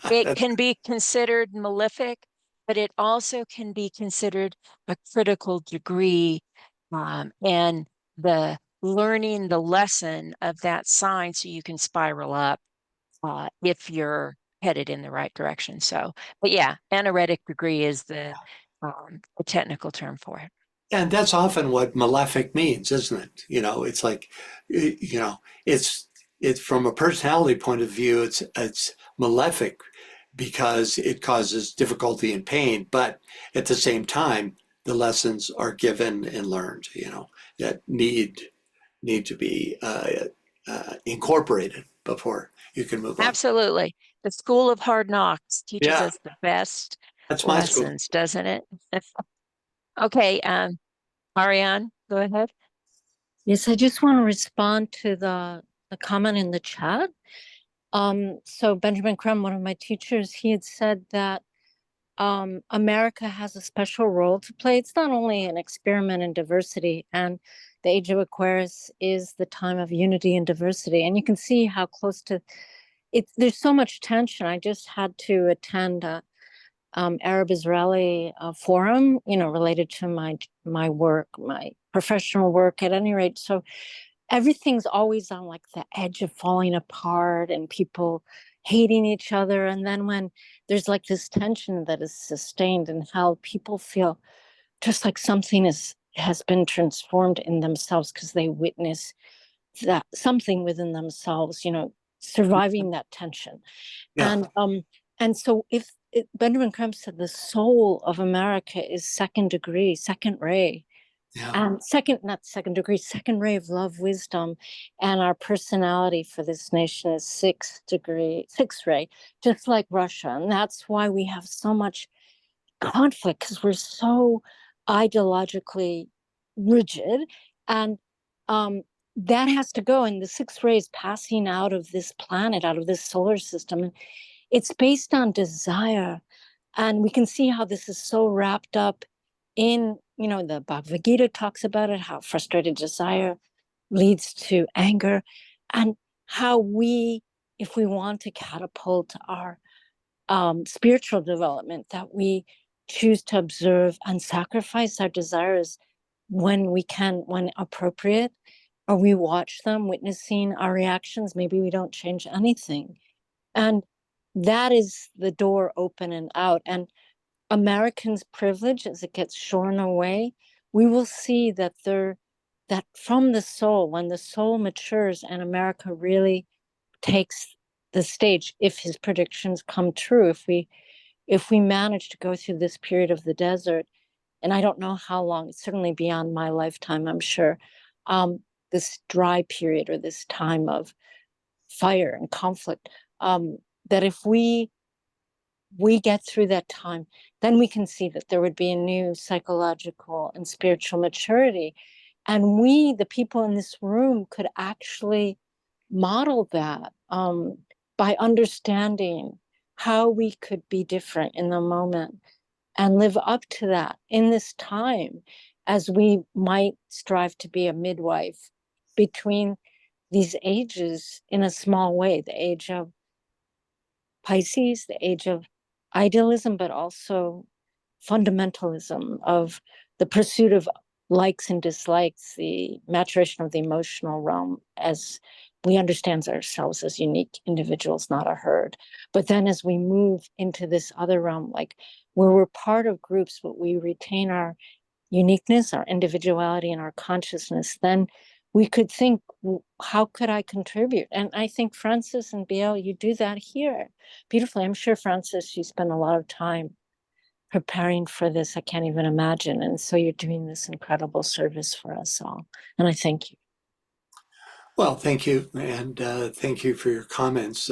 it can be considered malefic, but it also can be considered a critical degree, and the learning the lesson of that sign so you can spiral up if you're headed in the right direction. So, but yeah, anaretic degree is the technical term for it. And that's often what malefic means, isn't it? It's like, it's from a personality point of view, it's malefic because it causes difficulty and pain, but at the same time, the lessons are given and learned, that need to be incorporated before you can move on. Absolutely. The School of Hard Knocks teaches Yeah, us the best that's my school. lessons, doesn't it? Okay, Ariane, go ahead. Yes, I just want to respond to the comment in the chat. So Benjamin Crumb, one of my teachers, he had said that America has a special role to play. It's not only an experiment in diversity, and the age of Aquarius is the time of unity and diversity. And you can see how close to it, there's so much tension. I just had to attend a Arab-Israeli forum, related to my work, my professional work at any rate. So everything's always on like the edge of falling apart and people hating each other. And then when there's like this tension that is sustained and held, people feel just like something has been transformed in themselves because they witness that something within themselves, surviving that tension. Yeah. And so if Benjamin Crumb said the soul of America is second degree, second ray, Yeah. not second degree, second ray of love, wisdom, and our personality for this nation is sixth ray, just like Russia. And that's why we have so much conflict, because we're so ideologically rigid. And that has to go. And the sixth ray is passing out of this planet, out of this solar system. And it's based on desire. And we can see how this is so wrapped up in, the Bhagavad Gita talks about it, how frustrated desire leads to anger, and how if we want to catapult our spiritual development, that we choose to observe and sacrifice our desires when we can, when appropriate, or we watch them, witnessing our reactions. Maybe we don't change anything. And that is the door open and out. And Americans' privilege, as it gets shorn away, we will see that that from the soul, when the soul matures and America really takes the stage, if his predictions come true, if we manage to go through this period of the desert, and I don't know how long, it's certainly beyond my lifetime, I'm sure, this dry period or this time of fire and conflict, that if we get through that time, then we can see that there would be a new psychological and spiritual maturity. And we, the people in this room, could actually model that by understanding how we could be different in the moment and live up to that in this time, as we might strive to be a midwife between these ages in a small way, the age of Pisces, the age of idealism, but also fundamentalism, of the pursuit of likes and dislikes, the maturation of the emotional realm as we understand ourselves as unique individuals, not a herd. But then as we move into this other realm, like where we're part of groups, but we retain our uniqueness, our individuality, and our consciousness, then we could think, how could I contribute? And I think Francis and BL, you do that here beautifully. I'm sure, Francis, you spend a lot of time preparing for this. I can't even imagine. And so you're doing this incredible service for us all. And I thank you. Well, thank you. And thank you for your comments.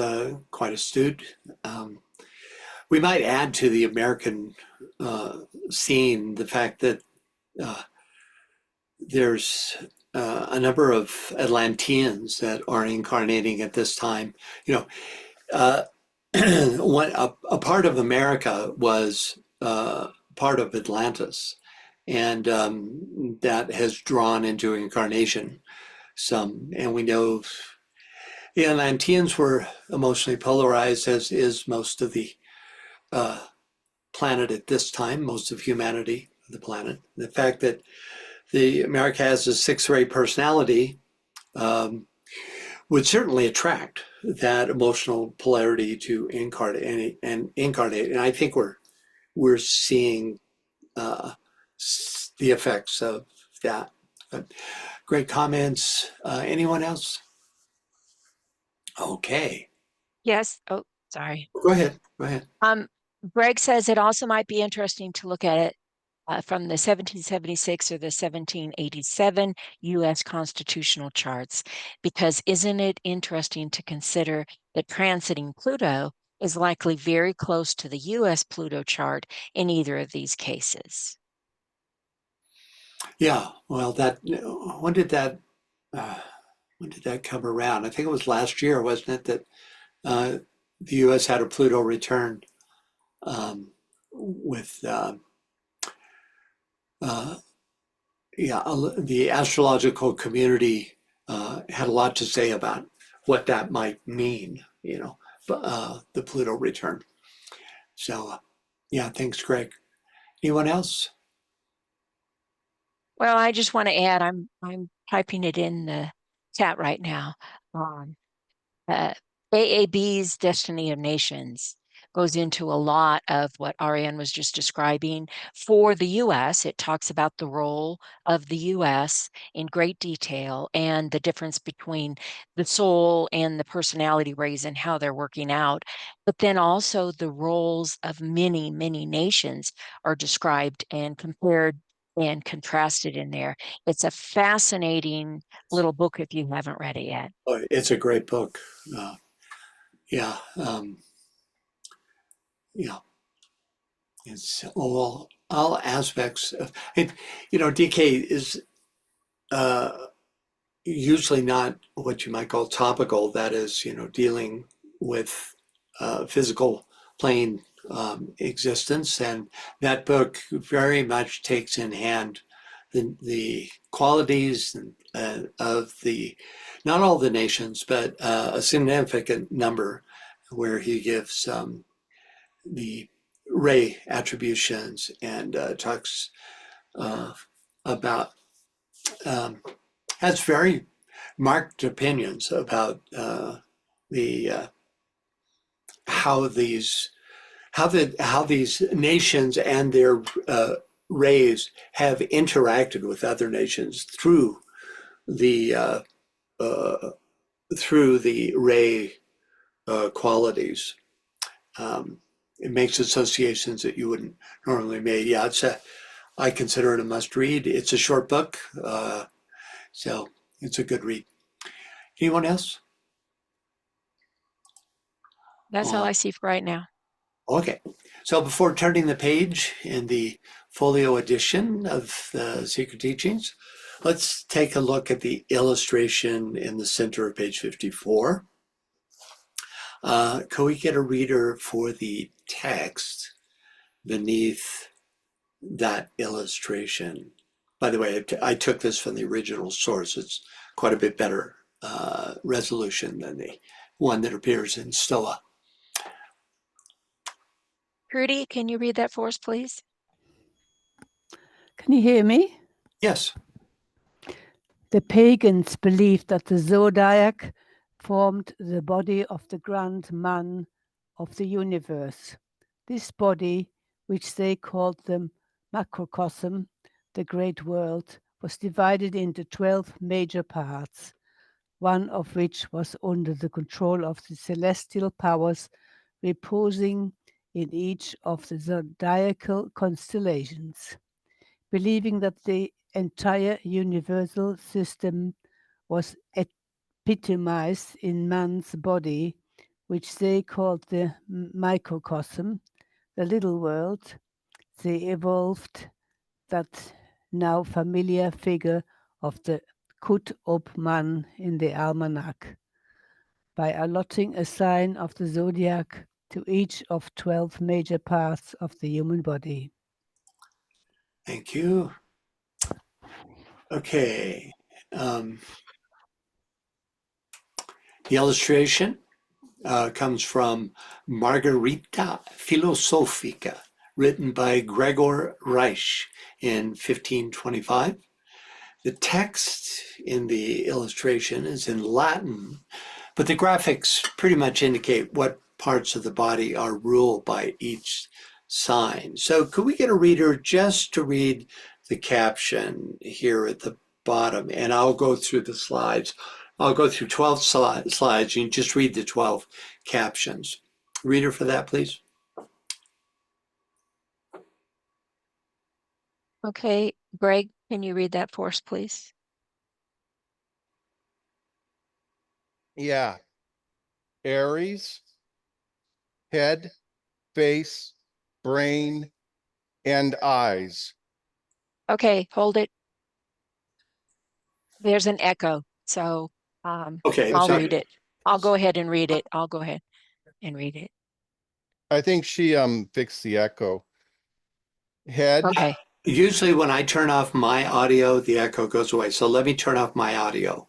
Quite astute. We might add to the American scene the fact that there's a number of Atlanteans that are incarnating at this time. A part of America was part of Atlantis, and that has drawn into incarnation some. And we know the Atlanteans were emotionally polarized, as is most of the planet at this time, most of humanity, the planet. The fact that America has a sixth-ray personality would certainly attract that emotional polarity to incarnate. And I think we're seeing the effects of that. But great comments. Anyone else? Okay. Yes. Oh, sorry. Go ahead. Go ahead. Greg says it also might be interesting to look at it from the 1776 or the 1787 U.S. constitutional charts, because isn't it interesting to consider that transiting Pluto is likely very close to the U.S. Pluto chart in either of these cases? Yeah. Well, when did that come around? I think it was last year, wasn't it, that the U.S. had a Pluto return the astrological community had a lot to say about what that might mean, the Pluto return. So, yeah, thanks, Greg. Anyone else? Well, I just want to add, I'm typing it in the chat right now. Uh, AAB's Destiny of Nations goes into a lot of what Ariane was just describing. For the US, it talks about the role of the US in great detail and the difference between the soul and the personality rays and how they're working out. But then also the roles of many, many nations are described and compared and contrasted in there. It's a fascinating little book if you haven't read it yet. Oh, it's a great book. Yeah. Yeah. It's all aspects of it. DK is usually not what you might call topical. That is, dealing with physical plane existence. And that book very much takes in hand the qualities of not all the nations, but a significant number, where he gives the ray attributions and talks about, has very marked opinions about the how these nations and their rays have interacted with other nations through the ray qualities. It makes associations that you wouldn't normally make. Yeah, I consider it a must read. It's a short book, so it's a good read. Anyone else? That's all I see for right now. Okay, so before turning the page in the folio edition of the Secret Teachings, let's take a look at the illustration in the center of page 54. Could we get a reader for the text beneath that illustration? By the way, I took this from the original source. It's quite a bit better resolution than the one that appears in STOAA. Trudy, can you read that for us, please? Can you hear me? Yes. The pagans believed that the zodiac formed the body of the grand man of the universe. This body, which they called the macrocosm, the great world, was divided into 12 major parts, one of which was under the control of the celestial powers reposing in each of the zodiacal constellations. Believing that the entire universal system was epitomized in man's body, which they called the microcosm, the little world, they evolved that now familiar figure of the Kut-Ob man in the almanac by allotting a sign of the zodiac to each of 12 major parts of the human body. Thank you. Okay. The illustration comes from Margarita Philosophica, written by Gregor Reich in 1525. The text in the illustration is in Latin, but the graphics pretty much indicate what parts of the body are ruled by each sign. So could we get a reader just to read the caption here at the bottom? And I'll go through the slides. I'll go through 12 slides. You just read the 12 captions. Reader for that, please. Okay, Greg, can you read that for us, please? Yeah. Aries, head, face, brain, and eyes. Okay, hold it. There's an echo, so Okay, I'll sorry. read it. I'll go ahead and read it. I'll go ahead and read it. I think she fixed the echo. head. Okay. Usually when I turn off my audio, the echo goes away. So let me turn off my audio.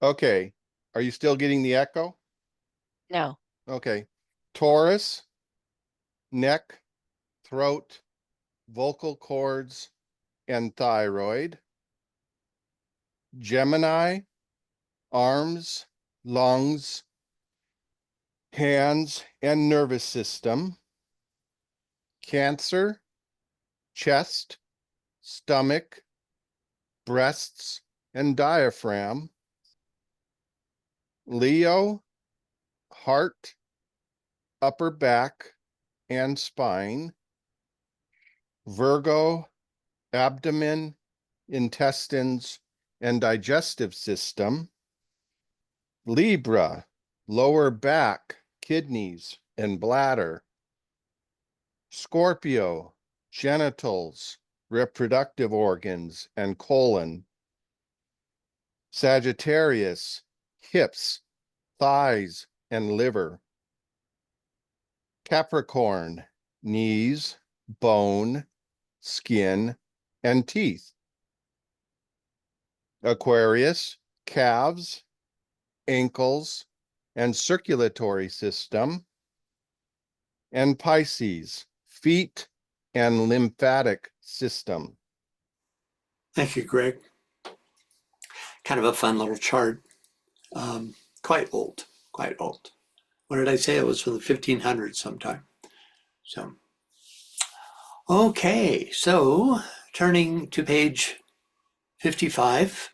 Okay. Are you still getting the echo? No. Okay. Taurus, neck, throat, vocal cords, and thyroid. Gemini, arms, lungs, hands, and nervous system. Cancer, chest, stomach, breasts, and diaphragm. Leo, heart, upper back, and spine. Virgo, abdomen, intestines, and digestive system. Libra, lower back, kidneys, and bladder. Scorpio, genitals, reproductive organs, and colon. Sagittarius, hips, thighs, and liver. Capricorn, knees, bone, skin, and teeth. Aquarius, calves, ankles, and circulatory system. And Pisces, feet and lymphatic system. Thank you, Greg. Kind of a fun little chart. Quite old, quite old. What did I say? It was from the 1500s sometime. So, okay, so turning to page 55,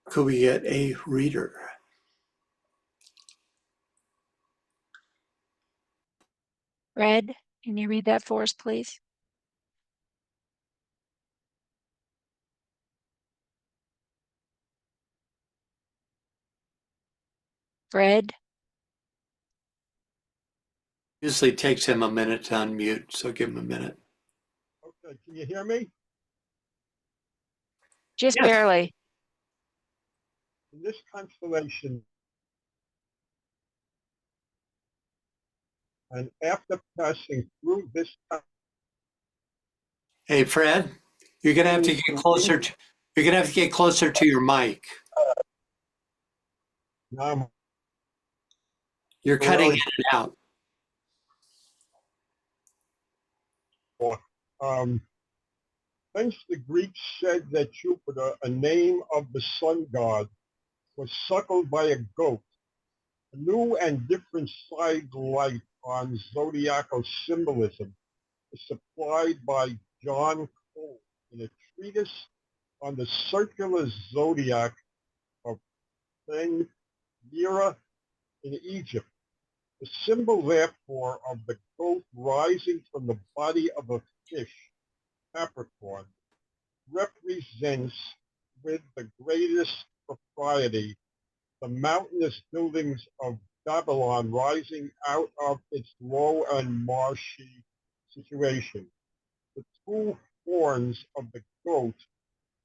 could we get a reader? Fred, can you read that for us, please? Fred? Usually takes him a minute to unmute, so give him a minute. Okay, can you hear me? Just Yes. barely. In this constellation, and after passing through this Hey, Fred, you're gonna have to get closer to, you're gonna have to get closer to your mic. now You're cutting in and out. since the Greeks said that Jupiter, a name of the sun god, was suckled by a goat, a new and different side light on zodiacal symbolism is supplied by John Cole in a treatise on the circular zodiac of Peniera in Egypt. The symbol, therefore, of the goat rising from the body of a fish, Capricorn, represents with the greatest propriety the mountainous buildings of Babylon rising out of its low and marshy situation. The two horns of the goat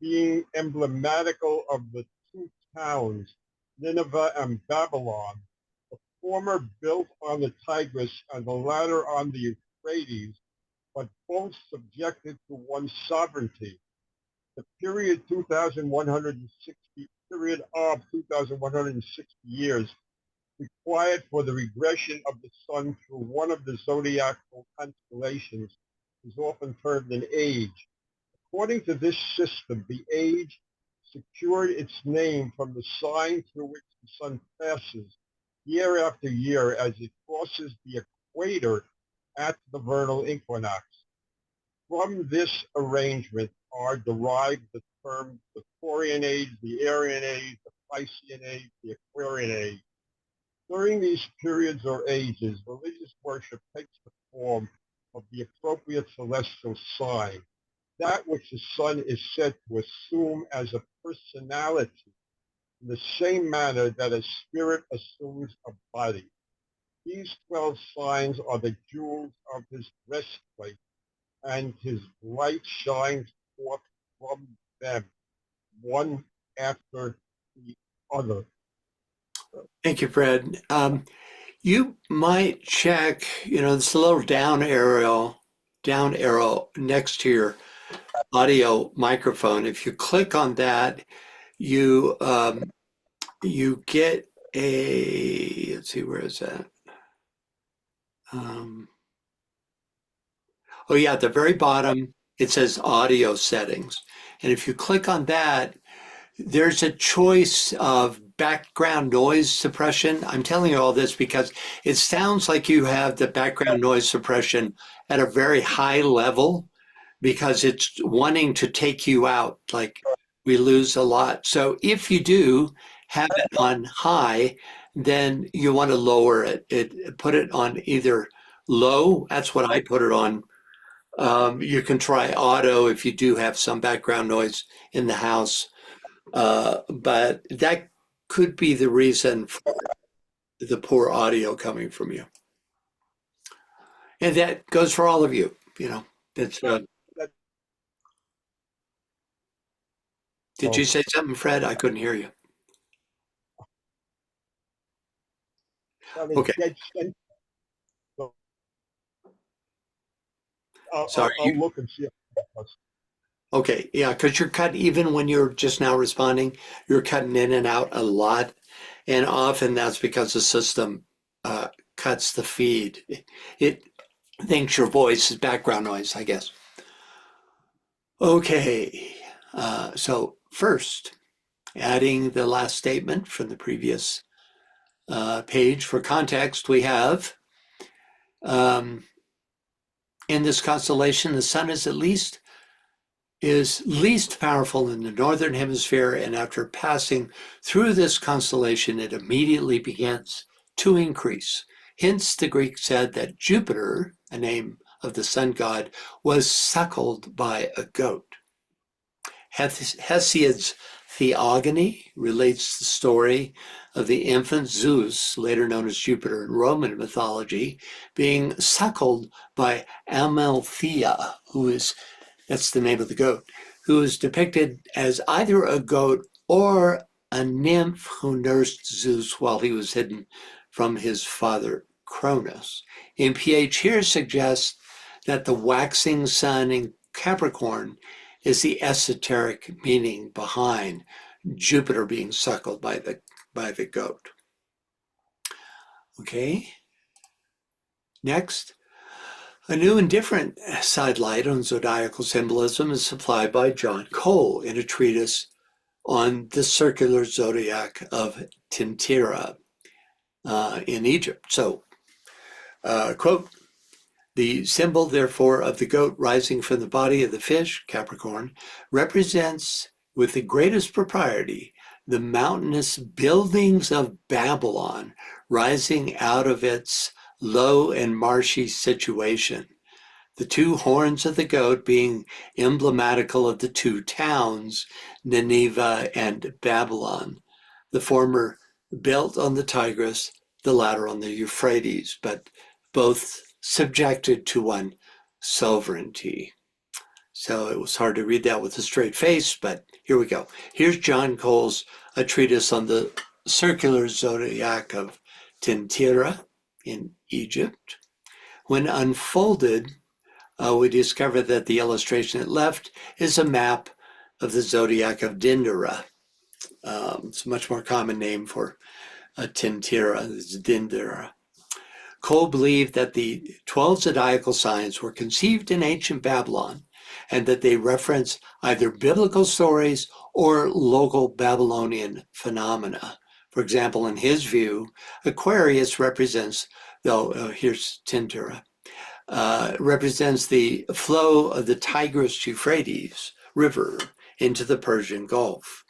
being emblematical of the two towns, Nineveh and Babylon, the former built on the Tigris and the latter on the Euphrates, but both subjected to one sovereignty. The period 2,160 years required for the regression of the sun through one of the zodiacal constellations is often termed an age. According to this system, the age secured its name from the sign through which the sun passes year after year as it crosses the equator at the vernal equinox. From this arrangement are derived the terms the Taurian age, the Aryan age, the Piscean age, the Aquarian age. During these periods or ages, religious worship takes the form of the appropriate celestial sign, that which the sun is said to assume as a personality, in the same manner that a spirit assumes a body. These 12 signs are the jewels of his breastplate, and his light shines forth from them, one after the other. Thank you, Fred. You might check, this little down arrow next to your audio microphone. If you click on that, you get let's see, where is that? Oh yeah, at the very bottom, it says audio settings. And if you click on that, there's a choice of background noise suppression. I'm telling you all this because it sounds like you have the background noise suppression at a very high level because it's wanting to take you out. Like we lose a lot. So if you do have it on high, then you want to lower it. Put it on either low. That's what I put it on. You can try auto if you do have some background noise in the house. But that could be the reason for the poor audio coming from you. And that goes for all of you, It's, did you say something, Fred? I couldn't hear you. Okay. Sorry. I'll look and see. Okay, yeah, because you're cut, even when you're just now responding, you're cutting in and out a lot. And often that's because the system cuts the feed. It thinks your voice is background noise, I guess. Okay, so first, adding the last statement from the previous page for context, we have in this constellation, the sun is least powerful in the northern hemisphere, and after passing through this constellation, it immediately begins to increase. Hence, the Greeks said that Jupiter, a name of the sun god, was suckled by a goat. Hesiod's Theogony relates the story of the infant Zeus, later known as Jupiter in Roman mythology, being suckled by Amalthea, that's the name of the goat, who is depicted as either a goat or a nymph who nursed Zeus while he was hidden from his father Cronus. MPH here suggests that the waxing sun in Capricorn is the esoteric meaning behind Jupiter being suckled by the goat. Okay. Next. A new and different sidelight on zodiacal symbolism is supplied by John Cole in a treatise on the circular zodiac of Tintira in Egypt. So, quote, the symbol, therefore, of the goat rising from the body of the fish, Capricorn, represents with the greatest propriety the mountainous buildings of Babylon rising out of its low and marshy situation. The two horns of the goat being emblematical of the two towns, Nineveh and Babylon, the former built on the Tigris, the latter on the Euphrates, but both subjected to one sovereignty. So it was hard to read that with a straight face, but here we go. Here's John Cole's a treatise on the circular zodiac of Tintira in Egypt. When unfolded, we discover that the illustration it left is a map of the zodiac of Dindara. It's a much more common name for Tintira, it's Dindara. Cole believed that the 12 zodiacal signs were conceived in ancient Babylon and that they reference either biblical stories or local Babylonian phenomena. For example, in his view, Aquarius represents, here's Tintira, represents the flow of the Tigris-Euphrates River into the Persian Gulf.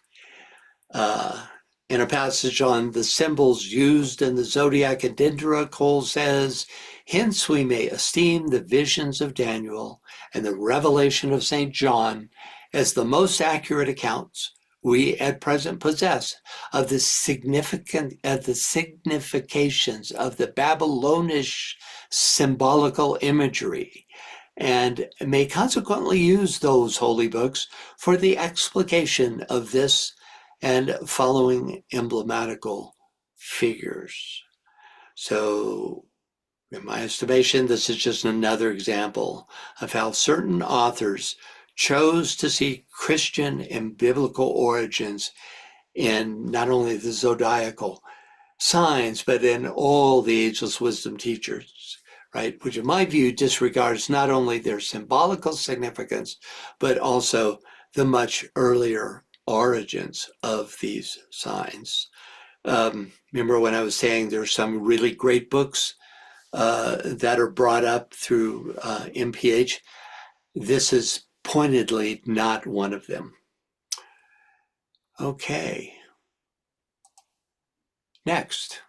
In a passage on the symbols used in the zodiac and Dindra, Cole says, hence we may esteem the visions of Daniel and the revelation of St. John as the most accurate accounts we at present possess of the significations of the Babylonish symbolical imagery, and may consequently use those holy books for the explication of this and following emblematical figures. So in my estimation, this is just another example of how certain authors chose to see Christian and biblical origins in not only the zodiacal signs, but in all the ageless wisdom teachers, right? Which in my view disregards not only their symbolical significance, but also the much earlier origins of these signs. Remember when I was saying there's some really great books that are brought up through MPH? This is pointedly not one of them. Okay. Next.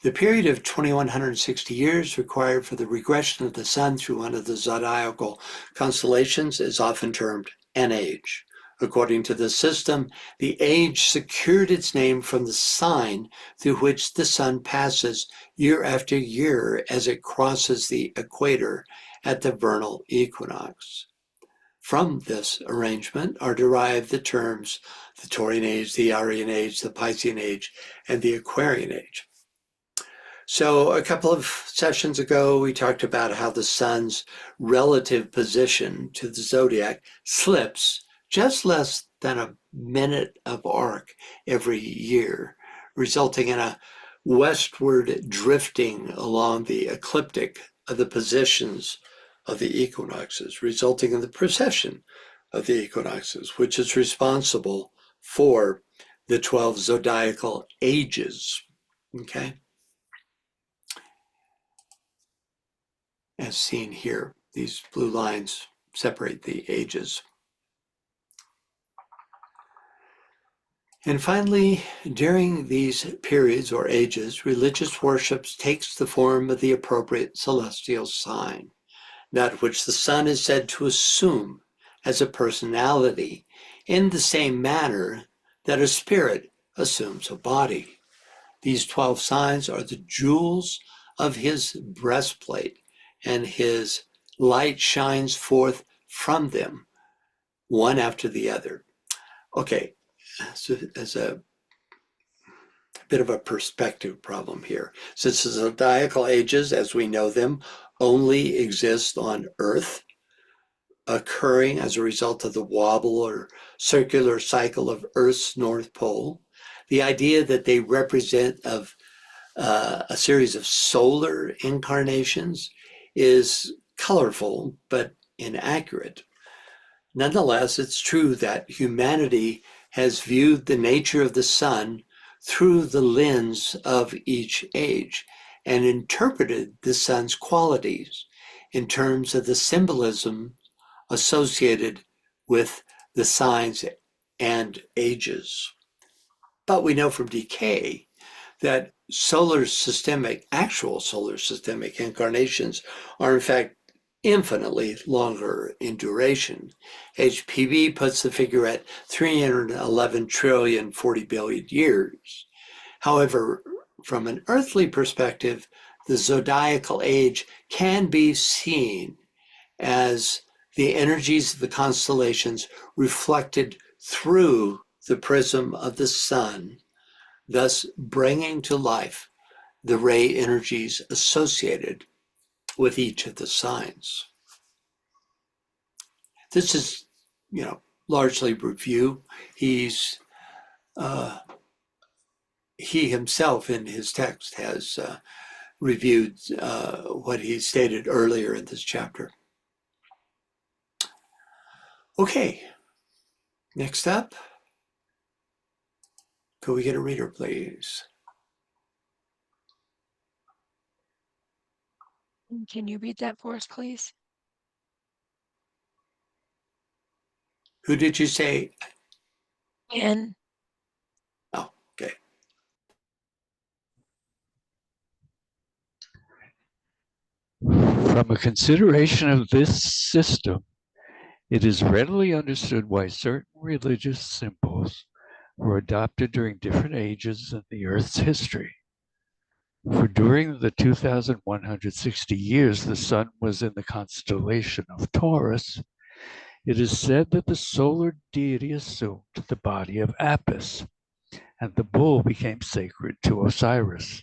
The period of 2160 years required for the regression of the sun through one of the zodiacal constellations is often termed an age. According to this system, the age secured its name from the sign through which the sun passes year after year as it crosses the equator at the vernal equinox. From this arrangement are derived the terms the Taurian age, the Arian age, the Piscean age, and the Aquarian age. So a couple of sessions ago, we talked about how the sun's relative position to the zodiac slips just less than a minute of arc every year, resulting in a westward drifting along the ecliptic of the positions of the equinoxes, resulting in the precession of the equinoxes, which is responsible for the 12 zodiacal ages, okay? As seen here, these blue lines separate the ages. And finally, during these periods or ages, religious worship takes the form of the appropriate celestial sign, that which the sun is said to assume as a personality in the same manner that a spirit assumes a body. These 12 signs are the jewels of his breastplate, and his light shines forth from them, one after the other. Okay, so as a bit of a perspective problem here. Since the zodiacal ages, as we know them, only exist on Earth, occurring as a result of the wobble or circular cycle of Earth's North Pole, the idea that they represent a series of solar incarnations is colorful but inaccurate. Nonetheless, it's true that humanity has viewed the nature of the sun through the lens of each age and interpreted the sun's qualities in terms of the symbolism associated with the signs and ages. But we know from decay that actual solar systemic incarnations are in fact infinitely longer in duration. HPV puts the figure at 311 trillion 40 billion years. However, from an earthly perspective, the zodiacal age can be seen as the energies of the constellations reflected through the prism of the sun, thus bringing to life the ray energies associated with each of the signs. This is, largely review. He himself in his text has reviewed what he stated earlier in this chapter. Okay, next up, could we get a reader, please? Can you read that for us, please? Who did you say? And Oh, okay. From a consideration of this system, it is readily understood why certain religious symbols were adopted during different ages in the Earth's history. For during the 2,160 years the sun was in the constellation of Taurus, it is said that the solar deity assumed the body of Apis, and the bull became sacred to Osiris.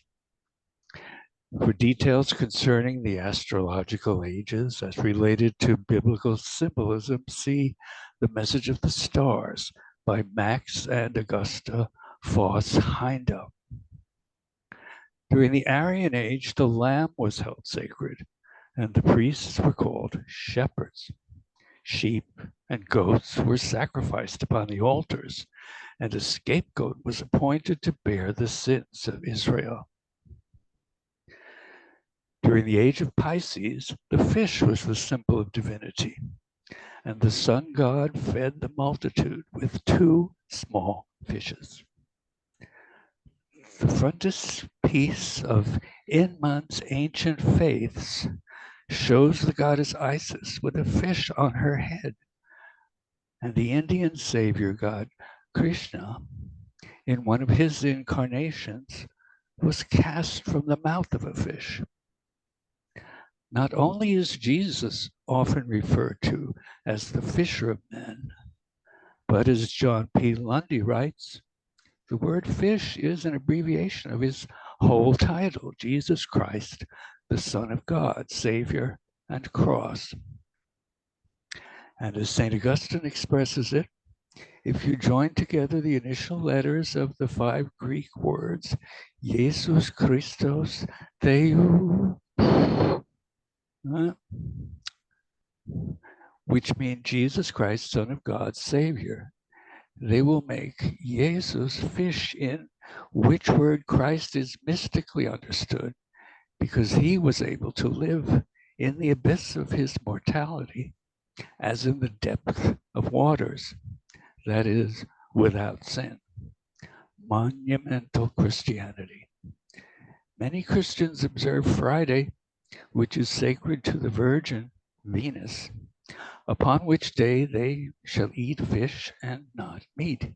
For details concerning the astrological ages as related to biblical symbolism, see The Message of the Stars by Max and Augusta Voss-Heindel. During the Aryan Age, the lamb was held sacred, and the priests were called shepherds. Sheep and goats were sacrificed upon the altars, and a scapegoat was appointed to bear the sins of Israel. During the age of Pisces, the fish was the symbol of divinity, and the sun god fed the multitude with 2 small fishes. The frontispiece of Inman's ancient faiths shows the goddess Isis with a fish on her head, and the Indian savior god Krishna, in one of his incarnations, was cast from the mouth of a fish. Not only is Jesus often referred to as the fisher of men, but as John P. Lundy writes, the word fish is an abbreviation of his whole title, Jesus Christ, the Son of God, Savior, and Cross. And as St. Augustine expresses it, if you join together the initial letters of the 5 Greek words, Jesus Christos Theou, which mean Jesus Christ, Son of God, Savior, they will make Jesus fish, in which word Christ is mystically understood because he was able to live in the abyss of his mortality as in the depth of waters, that is, without sin. Monumental Christianity. Many Christians observe Friday, which is sacred to the Virgin Venus, upon which day they shall eat fish and not meat.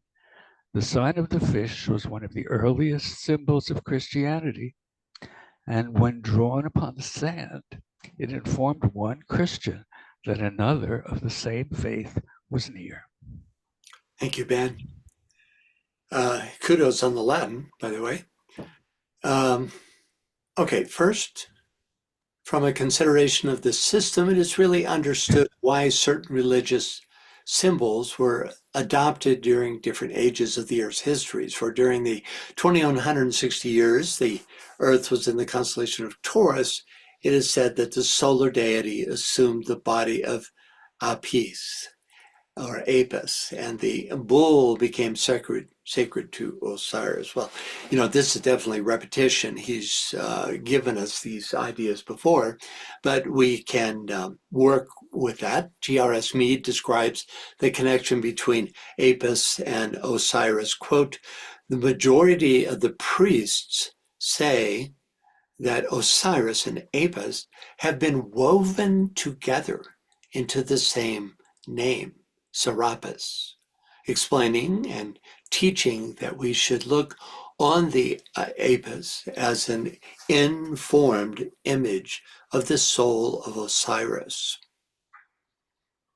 The sign of the fish was one of the earliest symbols of Christianity, and when drawn upon the sand, it informed one Christian that another of the same faith was near. Thank you, Ben. Kudos on the Latin, by the way. Okay, first, from a consideration of the system, it is really understood why certain religious symbols were adopted during different ages of the Earth's histories. For during the 2160 years, the Earth was in the constellation of Taurus. It is said that the solar deity assumed the body of Apis, or Apis, and the bull became sacred to Osiris. Well, you know, this is definitely repetition. He's given us these ideas before, but we can work with that. G.R.S. Mead describes the connection between Apis and Osiris. Quote, the majority of the priests say that Osiris and Apis have been woven together into the same name, Serapis, explaining and teaching that we should look on the Apis as an informed image of the soul of Osiris.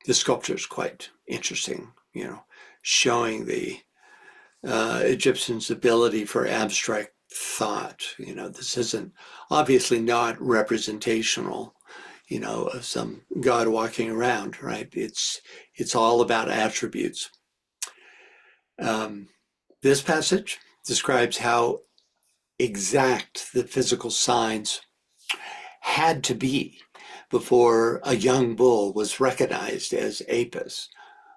The sculpture is quite interesting, you know, showing the Egyptians' ability for abstract thought. You know, this isn't obviously not representational, you know, of some God walking around, right? It's all about attributes. This passage describes how exact the physical signs had to be before a young bull was recognized as Apis,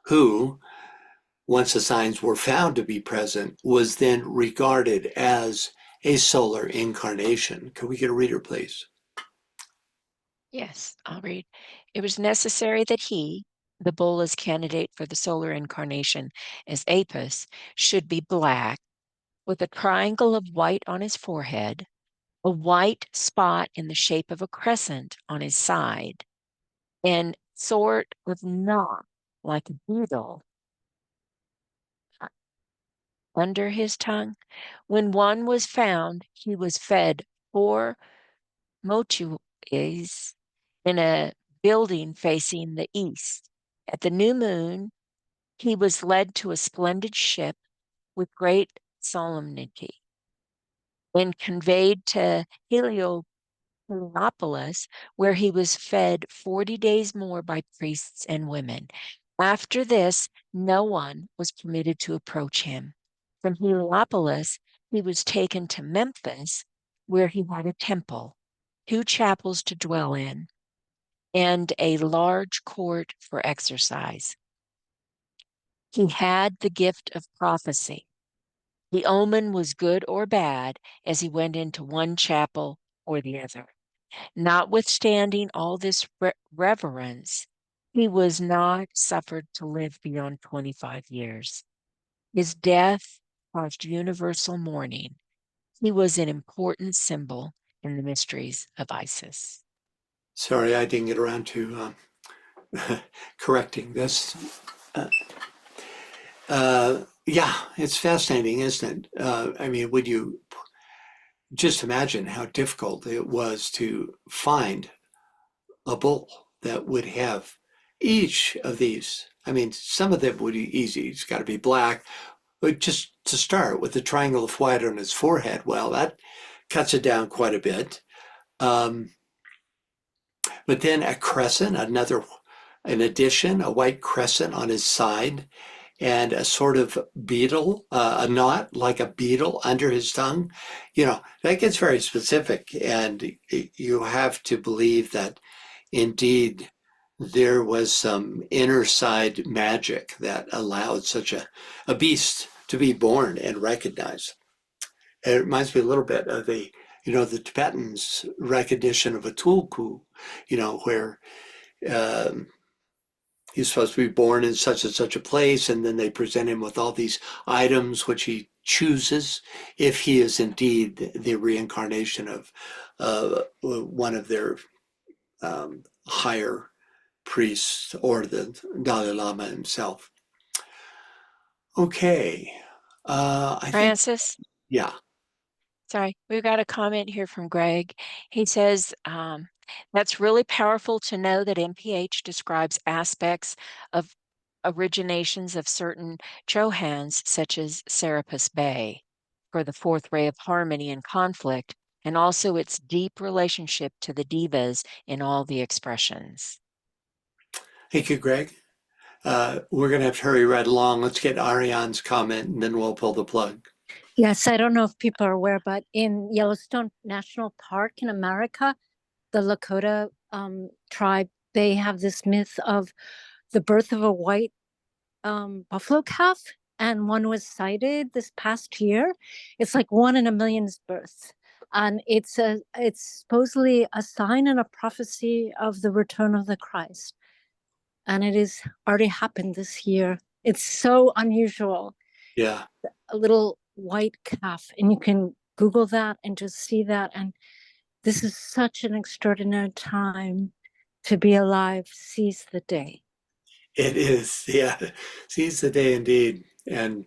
who, once the signs were found to be present, was then regarded as a solar incarnation. Could we get a reader, please? Yes, I'll read. It was necessary that he, the bull as candidate for the solar incarnation as Apis, should be black, with a triangle of white on his forehead, a white spot in the shape of a crescent on his side, and sort of knot like a beetle under his tongue. When one was found, he was fed 4 motues in a building facing the east. At the new moon, he was led to a splendid ship with great solemnity and conveyed to Heliopolis, where he was fed 40 days more by priests and women. After this, no one was permitted to approach him. From Heliopolis, he was taken to Memphis, where he had a temple, 2 chapels to dwell in, and a large court for exercise. He had the gift of prophecy. The omen was good or bad as he went into one chapel or the other. Notwithstanding all this reverence, he was not suffered to live beyond 25 years. His death caused universal mourning. He was an important symbol in the mysteries of Isis. Sorry, I didn't get around to correcting this. Yeah, it's fascinating, isn't it? I mean, would you just imagine how difficult it was to find a bull that would have each of these? I mean, some of them would be easy. It's got to be black. But just to start with the triangle of white on his forehead, well, that cuts it down quite a bit. But then a crescent, an addition, a white crescent on his side, and a sort of beetle, a knot like a beetle under his tongue. You know, that gets very specific, and you have to believe that indeed there was some inner side magic that allowed such a beast to be born and recognized. It reminds me a little bit of the Tibetans' recognition of a tulku, where he's supposed to be born in such and such a place, and then they present him with all these items which he chooses if he is indeed the reincarnation of one of their higher priests or the Dalai Lama himself. Okay. Francis? Yeah. Sorry, we've got a comment here from Greg. He says, that's really powerful to know that MPH describes aspects of originations of certain Johans, such as Serapis Bay, for the 4th ray of harmony and conflict, and also its deep relationship to the divas in all the expressions. Thank you, Greg. We're going to have to hurry right along. Let's get Ariane's comment, and then we'll pull the plug. Yes, I don't know if people are aware, but in Yellowstone National Park in America, the Lakota tribe, they have this myth of the birth of a white buffalo calf, and one was sighted this past year. It's like 1 in a million's birth, and it's supposedly a sign and a prophecy of the return of the Christ, and it is already happened this year. It's so unusual. Yeah, a little white calf, and you can Google that and just see that. And this is such an extraordinary time to be alive. Seize the day. it is. Yeah, seize the day indeed, and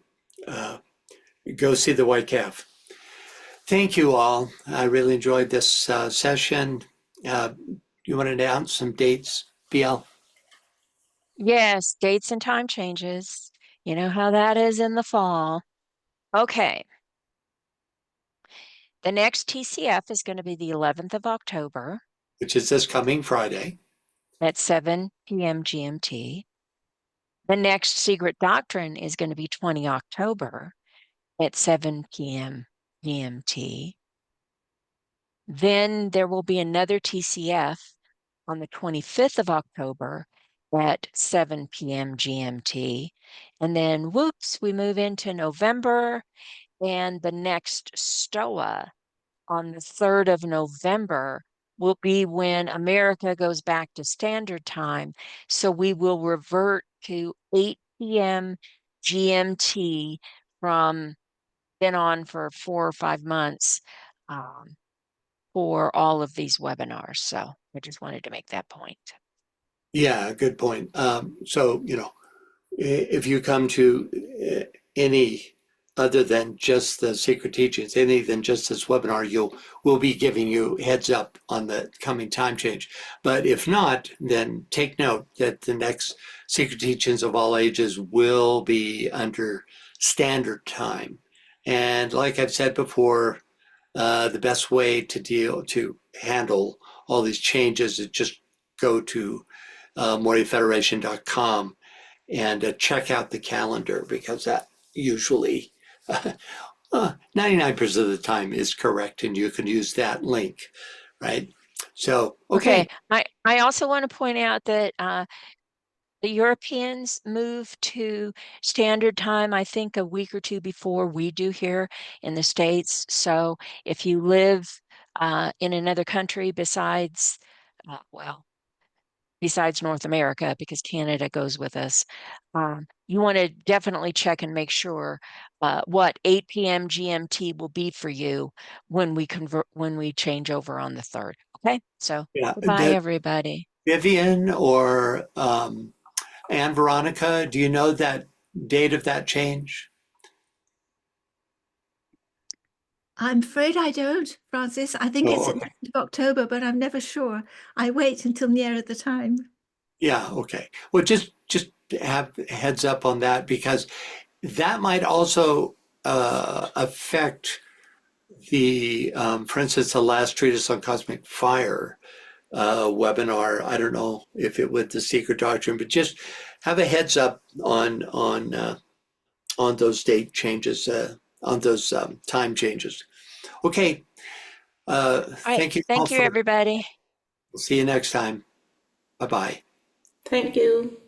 go see the white calf. Thank you all. I really enjoyed this session. You want to announce some dates, BL? Yes, dates and time changes. You know how that is in the fall. Okay. The next TCF is going to be the 11th of October. Which is this coming Friday. At 7 p.m. GMT. The next Secret Doctrine is going to be 20 October at 7 p.m. GMT. Then there will be another TCF on the 25th of October at 7 p.m. GMT. And then, whoops, we move into November, and the next STOAA on the 3rd of November will be when America goes back to standard time. So we will revert to 8 p.m. GMT from then on for 4 or 5 months for all of these webinars. So I just wanted to make that point. Yeah, good point. So, if you come to any other than just the secret teachings, any than just this webinar, we'll be giving you heads up on the coming time change. But if not, then take note that the next secret teachings of all ages will be under standard time. And like I've said before, the best way to handle all these changes is just go to MauryFederation.com and check out the calendar, because that usually 99% of the time is correct, and you can use that link, right? So, okay. I also want to point out that the Europeans move to standard time, I think, a week or two before we do here in the States. So if you live in another country besides, besides North America, because Canada goes with us, you want to definitely check and make sure what 8 p.m. GMT will be for you when we change over on the 3rd. Okay, so Yeah, goodbye, everybody. Vivian or Anne Veronica, do you know that date of that change? I'm afraid I don't, Francis. I think it's at the end of October, but I'm never sure. I wait until nearer the time. Yeah, okay. Well, just have heads up on that, because that might also affect the, for instance, the last treatise on cosmic fire webinar. I don't know if it with the secret doctrine, but just have a heads up on those date changes, on those time changes. Okay. Thank you all Thank you, everybody. We'll see you next time. Bye-bye. Thank you.